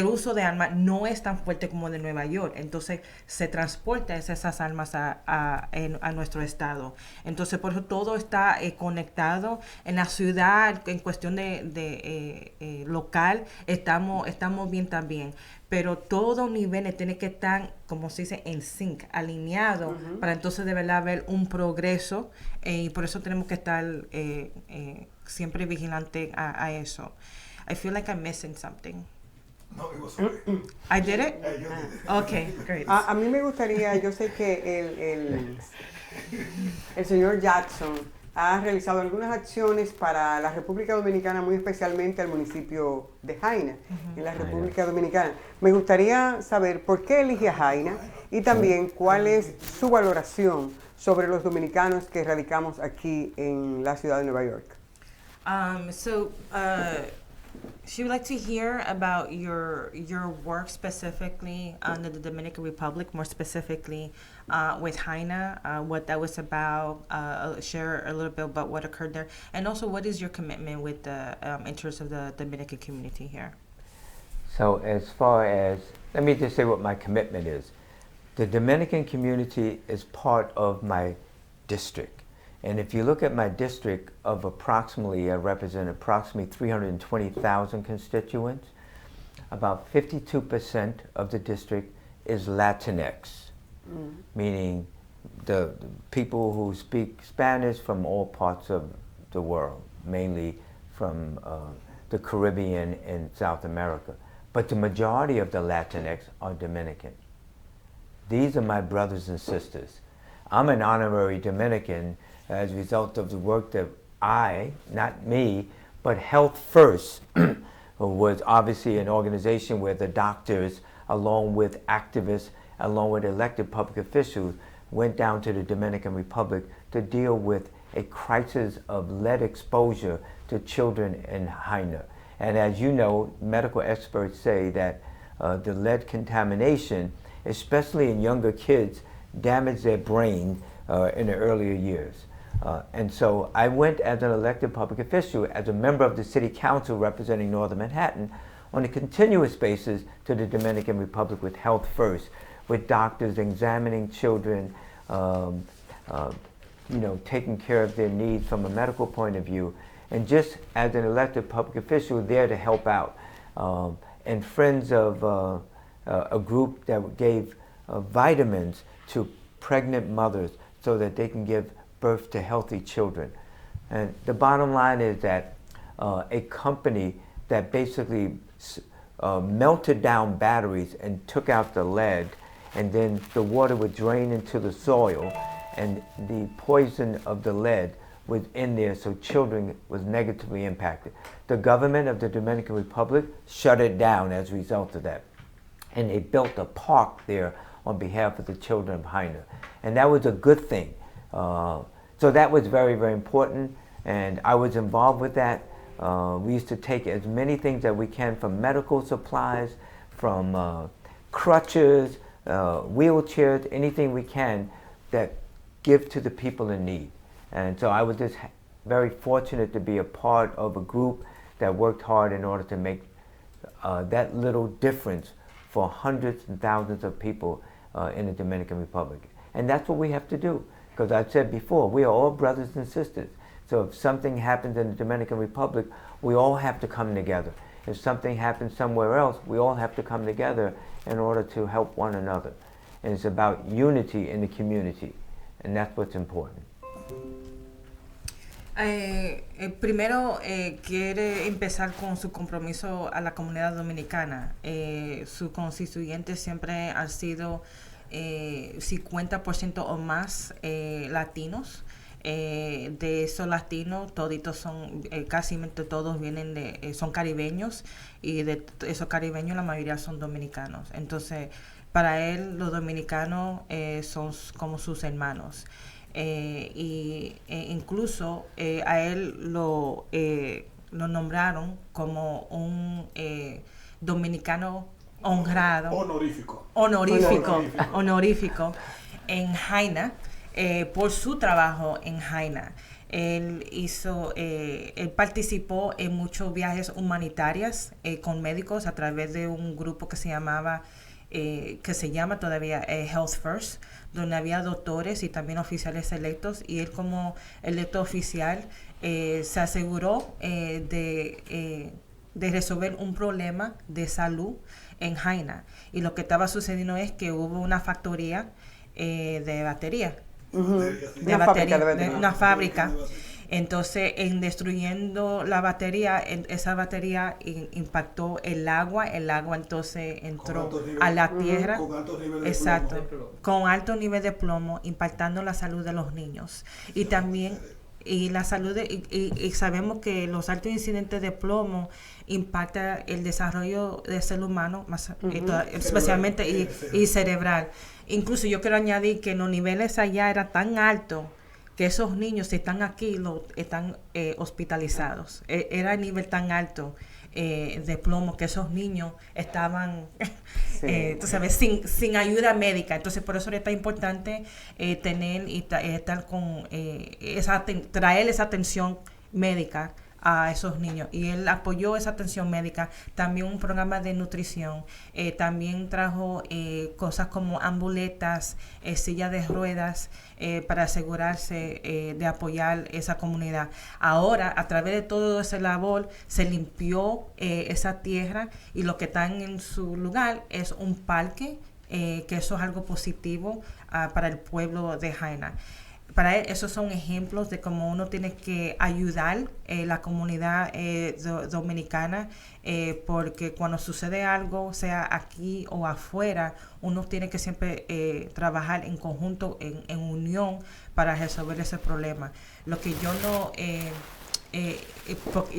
C: uso de armas, no es tan fuerte como de Nueva York. Entonces se transporta esas armas a nuestro estado. Entonces por eso todo está conectado. En la ciudad, en cuestión de local, estamos bien también. Pero todo nivel tiene que estar, como se dice, en sync, alineado, para entonces de verdad ver un progreso, y por eso tenemos que estar siempre vigilante a eso. I feel like I'm missing something.
E: No, it was okay.
C: I did it?
E: Yeah, you did it.
C: Okay, great.
A: A mí me gustaría, yo sé que el señor Jackson ha realizado algunas acciones para la República Dominicana, muy especialmente al municipio de Jaina, en la República Dominicana. Me gustaría saber por qué elige a Jaina y también cuál es su valoración sobre los dominicanos que radicamos aquí en la ciudad de Nueva York.
C: She would like to hear about your work specifically in the Dominican Republic, more specifically with Jaina, what that was about, share a little bit about what occurred there, and also what is your commitment with the interests of the Dominican community here?
B: So as far as, let me just say what my commitment is. The Dominican community is part of my district. And if you look at my district of I represent approximately 320,000 constituents, about 52% of the district is Latinx, meaning the people who speak Spanish from all parts of the world, mainly from the Caribbean and South America. But the majority of the Latinx are Dominican. These are my brothers and sisters. I'm an honorary Dominican as a result of the work that not me, but Health First was obviously an organization where the doctors, along with activists, along with elected public officials, went down to the Dominican Republic to deal with a crisis of lead exposure to children in Haina. And as you know, medical experts say that the lead contamination, especially in younger kids, damage their brain in the earlier years. And so I went as an elected public official, as a member of the city council representing Northern Manhattan, on a continuous basis to the Dominican Republic with Health First, with doctors examining children, taking care of their needs from a medical point of view, and just as an elected public official there to help out. And friends of a group that gave vitamins to pregnant mothers so that they can give birth to healthy children. And the bottom line is that a company that basically melted down batteries and took out the lead, and then the water would drain into the soil, and the poison of the lead was in there, so children was negatively impacted. The government of the Dominican Republic shut it down as a result of that. And they built a park there on behalf of the children of Haina. And that was a good thing. So that was very, very important, and I was involved with that. We used to take as many things that we can, from medical supplies, from crutches, wheelchairs, anything we can that give to the people in need. And so I was just very fortunate to be a part of a group that worked hard in order to make that little difference for hundreds and thousands of people in the Dominican Republic. And that's what we have to do, because I said before, we are all brothers and sisters. So if something happens in the Dominican Republic, we all have to come together. If something happens somewhere else, we all have to come together in order to help one another. And it's about unity in the community, and that's what's important.
C: Primero quiere empezar con su compromiso a la comunidad dominicana. Su constituyente siempre han sido 50% o más latinos. De esos latinos, toditos son, casi todos vienen son caribeños, y de esos caribeños la mayoría son dominicanos. Entonces, para él los dominicanos son como sus hermanos. Incluso a él lo nombraron como un dominicano honrado, honorífico en Haina, por su trabajo en Haina. Él participó en muchos viajes humanitarios con médicos a través de un grupo que se llama todavía Health First, donde había doctores y también oficiales electos, y él, como electo oficial, se aseguró de resolver un problema de salud en Haina. Y lo que estaba sucediendo es que hubo una factoría de batería, una fábrica. Entonces, en destruyendo la batería, esa batería impactó el agua entonces entró a la tierra, con alto nivel de plomo, impactando la salud de los niños. Y también la salud y sabemos que los altos incidentes de plomo impactan el desarrollo del ser humano, especialmente y cerebral. Incluso yo quiero añadir que los niveles allá eran tan altos que esos niños, si están aquí, están hospitalizados. Era el nivel tan alto de plomo que esos niños estaban tú sabes, sin ayuda médica. Entonces, por eso es tan importante tener y estar con traer esa atención médica a esos niños, y él apoyó esa atención médica, también un programa de nutrición, también trajo cosas como ambuletas, sillas de ruedas, para asegurarse de apoyar esa comunidad. Ahora, a través de todo ese labor, se limpió esa tierra, y lo que está en su lugar es un parque, que eso es algo positivo para el pueblo de Haina. Para él, esos son ejemplos de cómo uno tiene que ayudar la comunidad dominicana, porque cuando sucede algo, sea aquí o afuera, uno tiene que siempre trabajar en conjunto, en unión, para resolver ese problema. Lo que yo no...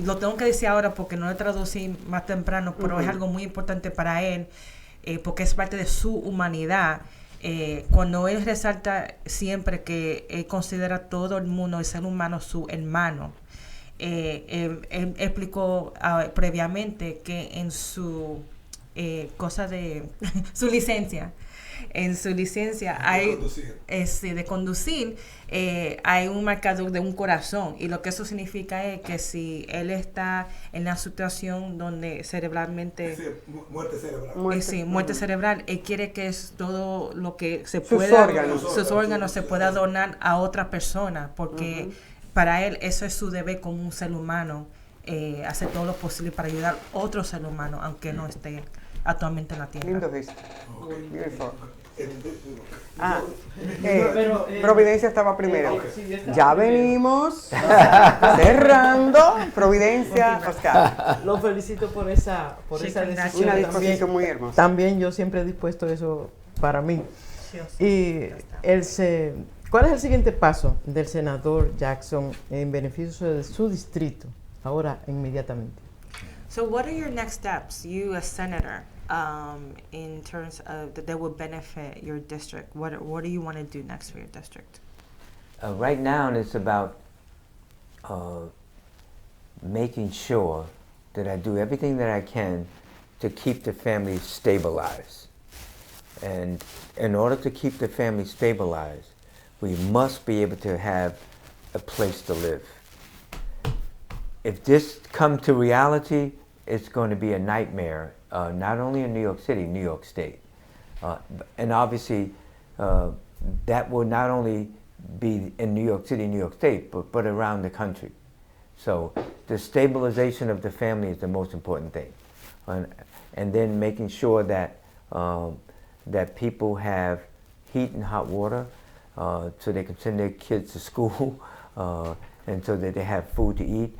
C: lo tengo que decir ahora porque no lo traducí más temprano, pero es algo muy importante para él, porque es parte de su humanidad. Cuando él resalta siempre que él considera a todo el mundo, el ser humano, su hermano, él explicó previamente que en su cosa de su licencia, en su licencia hay de conducir, hay un marcador de un corazón, y lo que eso significa es que si él está en una situación donde cerebralmente muerte cerebral, él quiere que es todo lo que se pueda, sus órganos se pueda donar a otra persona, porque para él eso es su deber como un ser humano, hacer todo lo posible para ayudar a otro ser humano, aunque no esté actualmente en la tierra.
A: Lindo gesto. Beautiful. Providencia estaba primero. Ya venimos cerrando. Providencia, Oscar.
D: Lo felicito por esa decisión.
A: Una disposición muy hermosa.
D: También yo siempre he dispuesto eso para mí. Y ¿cuál es el siguiente paso del senador Jackson en beneficio de su distrito? Ahora, inmediatamente.
C: So what are your next steps, you as senator, in terms of that will benefit your district? What do you want to do next for your district?
B: Right now, it's about making sure that I do everything that I can to keep the family stabilized. And in order to keep the family stabilized, we must be able to have a place to live. If this comes to reality, it's going to be a nightmare, not only in New York City, New York State. And obviously, that will not only be in New York City, New York State, but around the country. So the stabilization of the family is the most important thing. And then making sure that, that people have heat and hot water, so they can send their kids to school, and so that they have food to eat.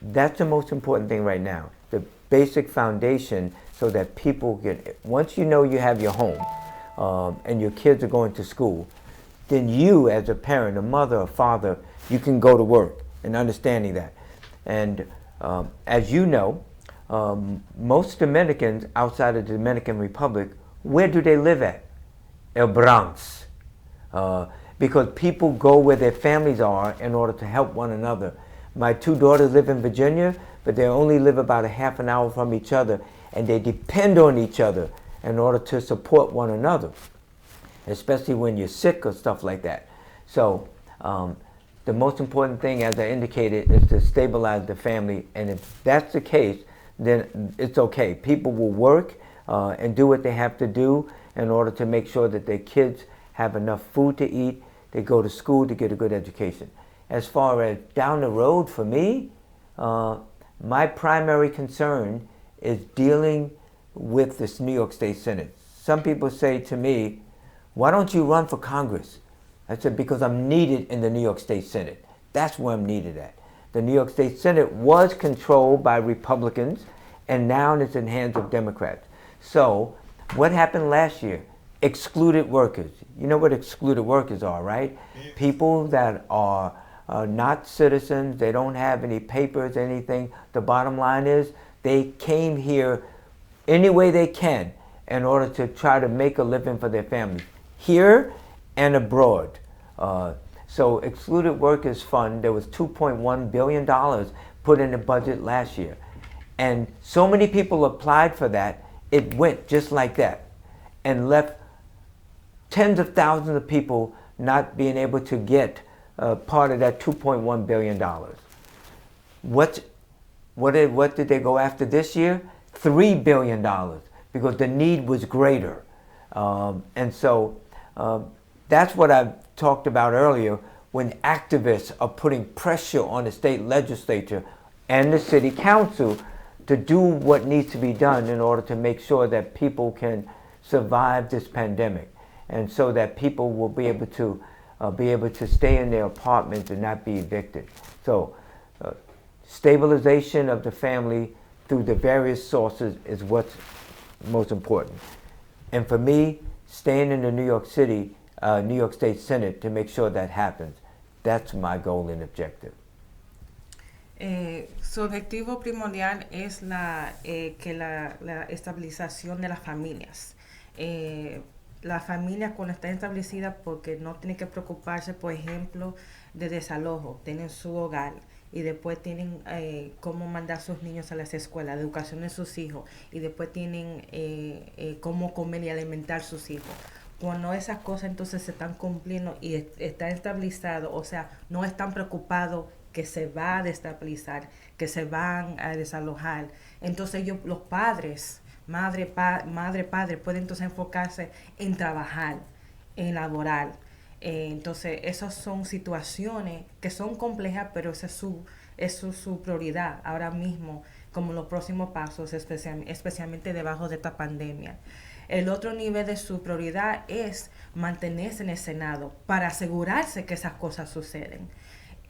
B: That's the most important thing right now. The basic foundation, so that people get, once you know you have your home, and your kids are going to school, then you as a parent, a mother, a father, you can go to work, and understanding that. And as you know, most Dominicans outside of the Dominican Republic, where do they live at? El Bronx. Because people go where their families are in order to help one another. My two daughters live in Virginia, but they only live about a half an hour from each other, and they depend on each other in order to support one another, especially when you're sick or stuff like that. So the most important thing, as I indicated, is to stabilize the family, and if that's the case, then it's okay. People will work and do what they have to do in order to make sure that their kids have enough food to eat, they go to school to get a good education. As far as down the road for me, my primary concern is dealing with this New York State Senate. Some people say to me, why don't you run for Congress? I said, because I'm needed in the New York State Senate. That's where I'm needed at. The New York State Senate was controlled by Republicans, and now it's in the hands of Democrats. So what happened last year? Excluded workers. You know what excluded workers are, right? Yes. People that are not citizens, they don't have any papers, anything. The bottom line is they came here any way they can in order to try to make a living for their families, here and abroad. So Excluded Workers Fund, there was $2.1 billion put in the budget last year. And so many people applied for that, it went just like that and left tens of thousands of people not being able to get part of that $2.1 billion. What did they go after this year? $3 billion, because the need was greater. And so that's what I talked about earlier, when activists are putting pressure on the state legislature and the city council to do what needs to be done in order to make sure that people can survive this pandemic, and so that people will be able to stay in their apartments and not be evicted. So stabilization of the family through the various sources is what's most important. And for me, staying in the New York State Senate to make sure that happens, that's my goal and objective.
C: Su objetivo primordial es la estabilización de las familias. la familia cuando está establecida porque no tiene que preocuparse, por ejemplo, de desalojo, tienen su hogar y después tienen cómo mandar a sus niños a las escuelas, la educación de sus hijos y después tienen cómo comer y alimentar sus hijos. Cuando esas cosas entonces se están cumpliendo y está estabilizado, o sea, no están preocupados que se va a destabilizar, que se van a desalojar. Entonces ellos, los padres, madre, padre, pueden entonces enfocarse en trabajar, en laborar. Entonces esas son situaciones que son complejas, pero esa es su prioridad ahora mismo, como los próximos pasos, especialmente debajo de esta pandemia. El otro nivel de su prioridad es mantenerse en el Senado para asegurarse que esas cosas suceden.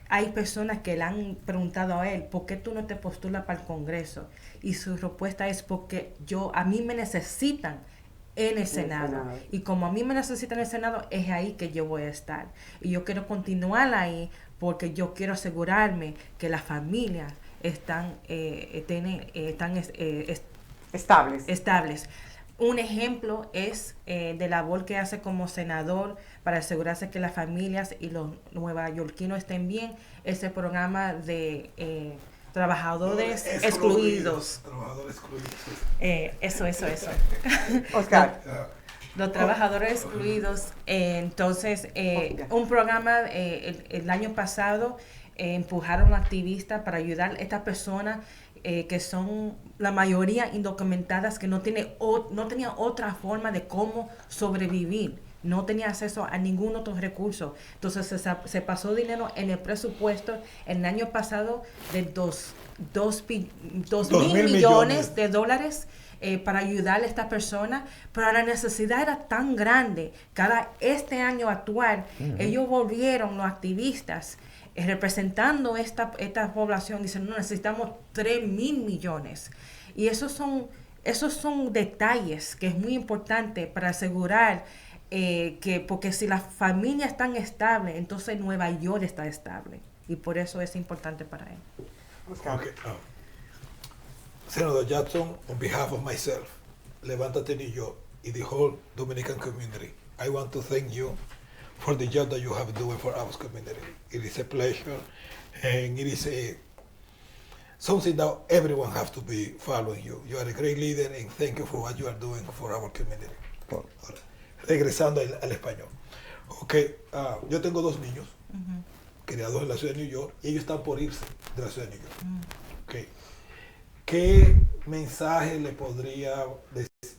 C: Hay personas que le han preguntado a él, ¿por qué tú no te postulas para el Congreso? Y su respuesta es porque a mí me necesitan en el Senado. Y como a mí me necesitan en el Senado, es ahí que yo voy a estar. Y yo quiero continuar ahí porque yo quiero asegurarme que las familias están estables. Un ejemplo es de la labor que hace como senador para asegurarse que las familias y los nuevayorquinos estén bien. Ese programa de trabajadores excluidos.
E: Trabajadores excluidos.
C: Eso.
A: Oscar.
C: Los trabajadores excluidos. Entonces, un programa el año pasado empujaron activistas para ayudar a estas personas que son la mayoría indocumentadas, que no tenían otra forma de cómo sobrevivir, no tenía acceso a ningún otro recurso. Entonces se pasó dinero en el presupuesto el año pasado de 2 mil millones de dólares para ayudar a esta persona, pero la necesidad era tan grande que este año actual, ellos volvieron, los activistas, representando esta población, dicen, no, necesitamos 3,000 millones. Y esos son detalles que es muy importante para asegurar porque si las familias están estables, entonces Nueva York está estable. Y por eso es importante para él.
E: Okay. Senator Jackson, on behalf of myself, Levántate New York, and the whole Dominican community, I want to thank you for the job that you have doing for our community. It is a pleasure, and it is something that everyone has to be following you. You are a great leader, and thank you for what you are doing for our community. Bueno. Regresando al español. Yo tengo 2 niños, criados en la ciudad de New York, y ellos están por irse de la ciudad de New York. ¿Qué mensaje le podría decir,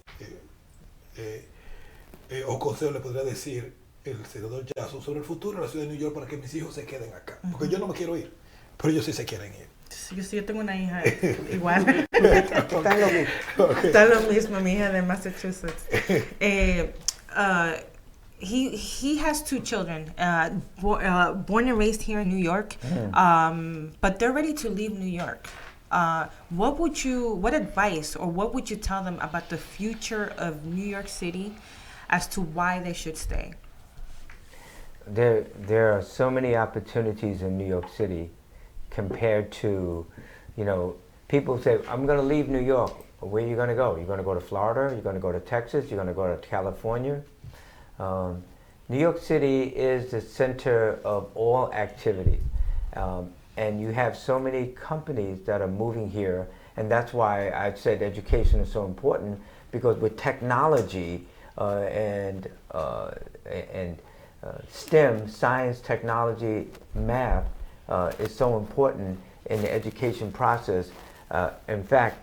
E: o consejo le podría decir el senador Jackson sobre el futuro de la ciudad de New York para que mis hijos se queden acá? Porque yo no me quiero ir, pero ellos sí se quieren ir.
C: Yo tengo una hija igual. Está lo mismo, mi hija de Massachusetts. He has 2 children, born and raised here in New York, but they're ready to leave New York. What advice or what would you tell them about the future of New York City as to why they should stay?
B: There are so many opportunities in New York City compared to, people say, I'm going to leave New York. Where are you going to go? You're going to go to Florida? You're going to go to Texas? You're going to go to California? New York City is the center of all activity. And you have so many companies that are moving here, and that's why I said education is so important, because with technology and STEM, science, technology, math, is so important in the education process. In fact,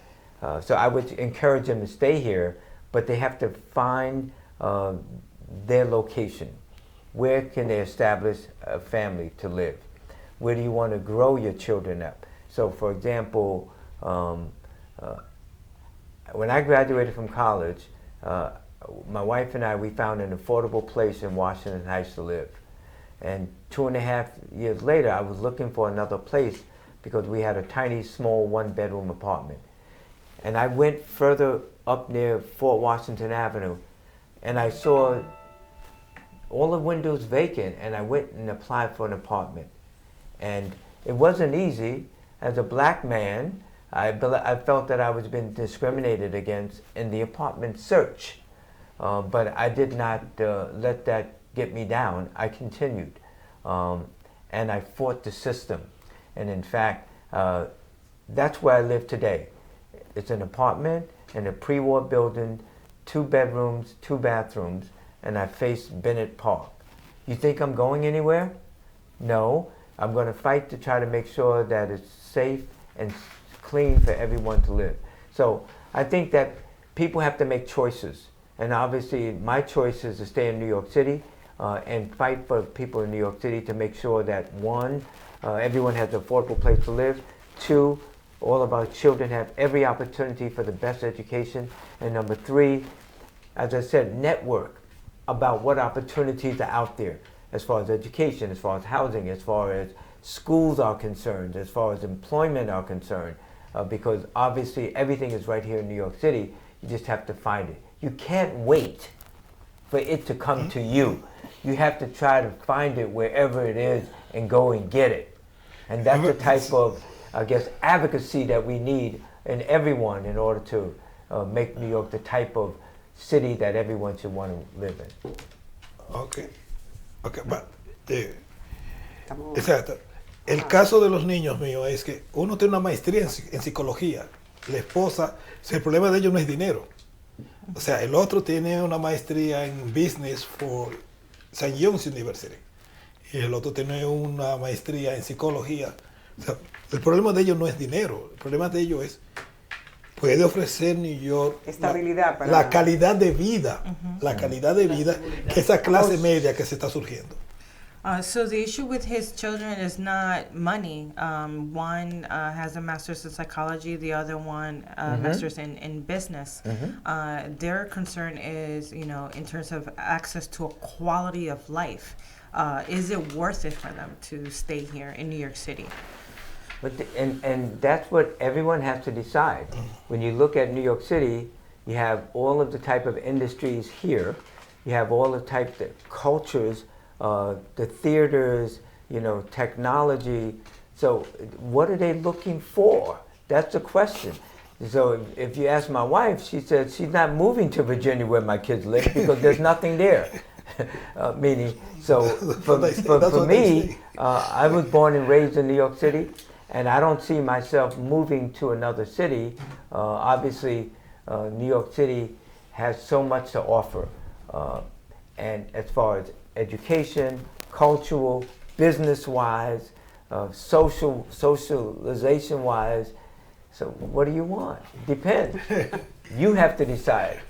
B: so I would encourage them to stay here, but they have to find their location. Where can they establish a family to live? Where do you want to grow your children up? So, for example, when I graduated from college, my wife and I, we found an affordable place in Washington Heights to live. And 2.5 years later, I was looking for another place because we had a tiny, small, 1-bedroom apartment. And I went further up near Fort Washington Avenue, and I saw all the windows vacant, and I went and applied for an apartment. And it wasn't easy. As a black man, I felt that I was being discriminated against in the apartment search. but I did not let that get me down. I continued, and I fought the system. And in fact, that's where I live today. It's an apartment in a pre-war building, 2 bedrooms, 2 bathrooms, and I face Bennett Park. You think I'm going anywhere? No. I'm going to fight to try to make sure that it's safe and clean for everyone to live. So I think that people have to make choices. And obviously my choice is to stay in New York City and fight for people in New York City to make sure that 1, everyone has an affordable place to live. 2, all of our children have every opportunity for the best education. And number 3, as I said, network about what opportunities are out there as far as education, as far as housing, as far as schools are concerned, as far as employment are concerned, because obviously everything is right here in New York City. You just have to find it. You can't wait for it to come to you. You have to try to find it wherever it is and go and get it. And that's the type of, I guess, advocacy that we need in everyone in order to make New York the type of city that everyone should want to live in.
E: Okay, but, exacto. El caso de los niños míos es que uno tiene una maestría en psicología. La esposa, el problema de ellos no es dinero. O sea, el otro tiene una maestría en business por St. John's University. Y el otro tiene una maestría en psicología. O sea, el problema de ellos no es dinero. El problema de ellos es, puede ofrecer New York
A: estabilidad
E: la calidad de vida, la calidad de vida que esa clase media que se está surgiendo.
C: So the issue with his children is not money. One has a master's in psychology, the other one master's in business. Their concern is, you know, in terms of access to a quality of life. Is it worth it for them to stay here in New York City?
B: But and that's what everyone has to decide. When you look at New York City, you have all of the type of industries here. You have all the type of cultures, the theaters, you know, technology. So what are they looking for? That's the question. So if you ask my wife, she said she's not moving to Virginia where my kids live because there's nothing there. Meaning, so for me, I was born and raised in New York City, and I don't see myself moving to another city. Obviously, New York City has so much to offer, and as far as education, cultural, business-wise, socialization-wise. So what do you want? Depends. You have to decide.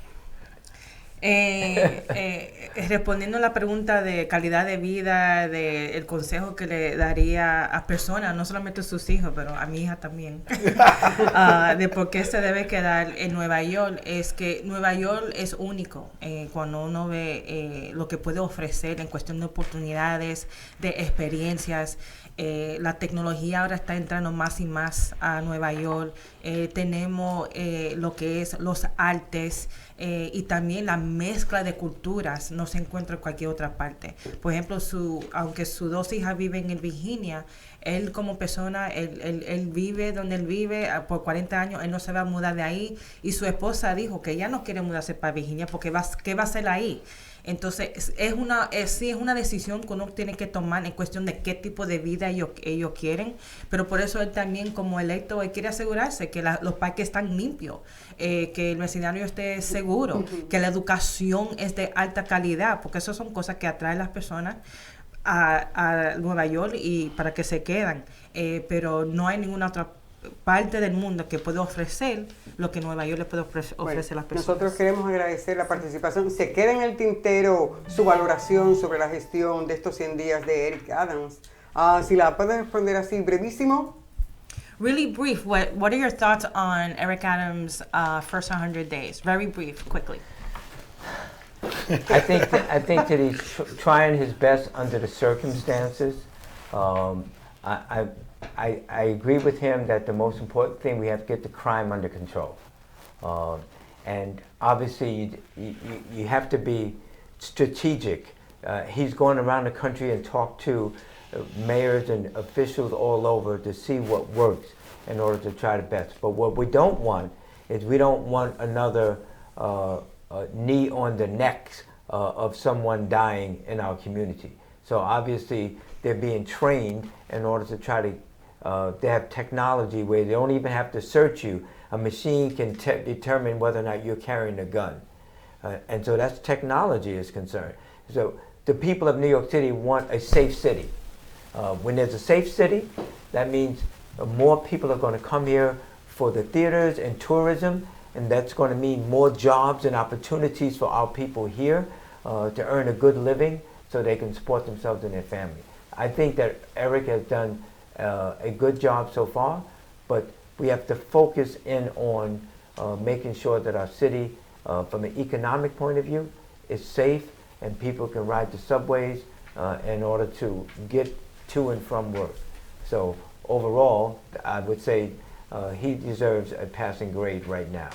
C: Respondiendo a la pregunta de calidad de vida, de el consejo que le daría a personas, no solamente a sus hijos, pero a mi hija también, de por qué se debe quedar en Nueva York, es que Nueva York es único cuando uno ve lo que puede ofrecer en cuestión de oportunidades, de experiencias. La tecnología ahora está entrando más y más a Nueva York. Tenemos lo que es los artes y también la mezcla de culturas no se encuentra en cualquier otra parte. Por ejemplo, aunque sus 2 hijas viven en Virginia, él como persona, él vive donde él vive por 40 años, él no se va a mudar de ahí, y su esposa dijo que ella no quiere mudarse para Virginia porque ¿qué va a hacer ahí? Entonces es una decisión que uno tiene que tomar en cuestión de qué tipo de vida ellos quieren, pero por eso él también como electo él quiere asegurarse que los parques están limpios, que el vecindario esté seguro, que la educación es de alta calidad, porque eso son cosas que atraen a las personas a Nueva York y para que se quedan, pero no hay ninguna otra parte del mundo que puede ofrecer lo que Nueva York le puede ofrecer a las personas.
A: Nosotros queremos agradecer la participación. Se queda en el tintero su valoración sobre la gestión de estos 100 días de Eric Adams. Si la puedes responder así, brevísimo.
C: Really brief, what are your thoughts on Eric Adams' first 100 days? Very brief, quickly.
B: I think that he's trying his best under the circumstances. I agree with him that the most important thing, we have to get the crime under control. And obviously you have to be strategic. He's going around the country and talked to mayors and officials all over to see what works in order to try the best. But what we don't want is we don't want another knee on the necks of someone dying in our community. So obviously they're being trained in order to try to, they have technology where they don't even have to search you. A machine can determine whether or not you're carrying a gun. And so that's technology is concerned. So the people of New York City want a safe city. When there's a safe city, that means more people are going to come here for the theaters and tourism, and that's going to mean more jobs and opportunities for our people here to earn a good living so they can support themselves and their family. I think that Eric has done a good job so far, but we have to focus in on making sure that our city, from an economic point of view, is safe and people can ride the subways in order to get to and from work. So overall, I would say he deserves a passing grade right now.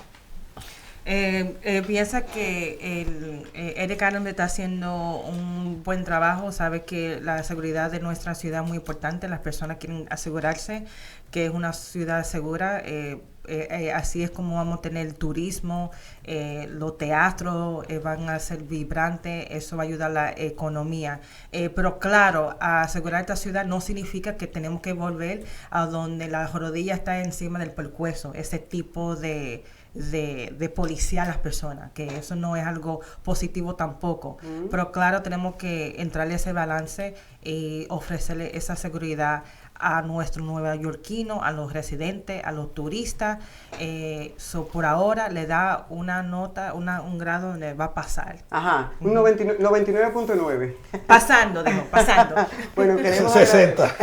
C: Piensa que Eric Adams está haciendo un buen trabajo, sabe que la seguridad de nuestra ciudad es muy importante, las personas quieren asegurarse que es una ciudad segura, así es como vamos a tener turismo, los teatros van a ser vibrantes, eso va a ayudar a la economía, pero claro, asegurar esta ciudad no significa que tenemos que volver a donde la rodilla está encima del pescuezo, ese tipo de policiar a las personas, que eso no es algo positivo tampoco, pero claro, tenemos que entrarle ese balance y ofrecerle esa seguridad a nuestros neoyorquinos, a los residentes, a los turistas. Por ahora le da una nota, un grado donde va a pasar.
A: Ajá, un 99.9.
C: Pasando, pasando.
A: Bueno, queremos
E: 60.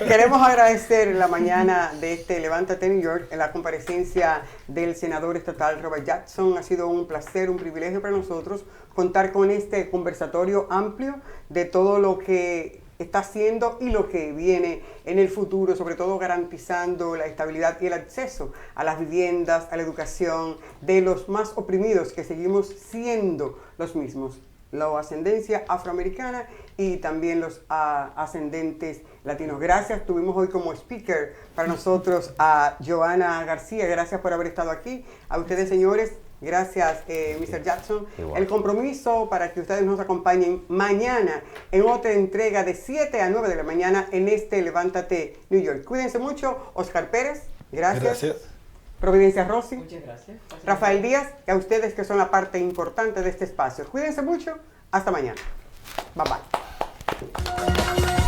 A: Queremos agradecer la mañana de este Levántate New York en la comparecencia del senador estatal Robert Jackson. Ha sido un placer, un privilegio para nosotros contar con este conversatorio amplio de todo lo que está haciendo y lo que viene en el futuro, sobre todo garantizando la estabilidad y el acceso a las viviendas, a la educación de los más oprimidos, que seguimos siendo los mismos, la ascendencia afroamericana y también los ascendentes latinos. Gracias, tuvimos hoy como speaker para nosotros a Joana García, gracias por haber estado aquí, a ustedes señores. Gracias, Mr. Jackson.
B: Igual.
A: El compromiso para que ustedes nos acompañen mañana en otra entrega de 7 a 9 de la mañana en este Levántate New York. Cuídense mucho. Oscar Pérez, gracias.
E: Gracias.
A: Providencia Rossi.
D: Muchas gracias.
A: Rafael Díaz, y a ustedes que son la parte importante de este espacio. Cuídense mucho. Hasta mañana. Bye bye.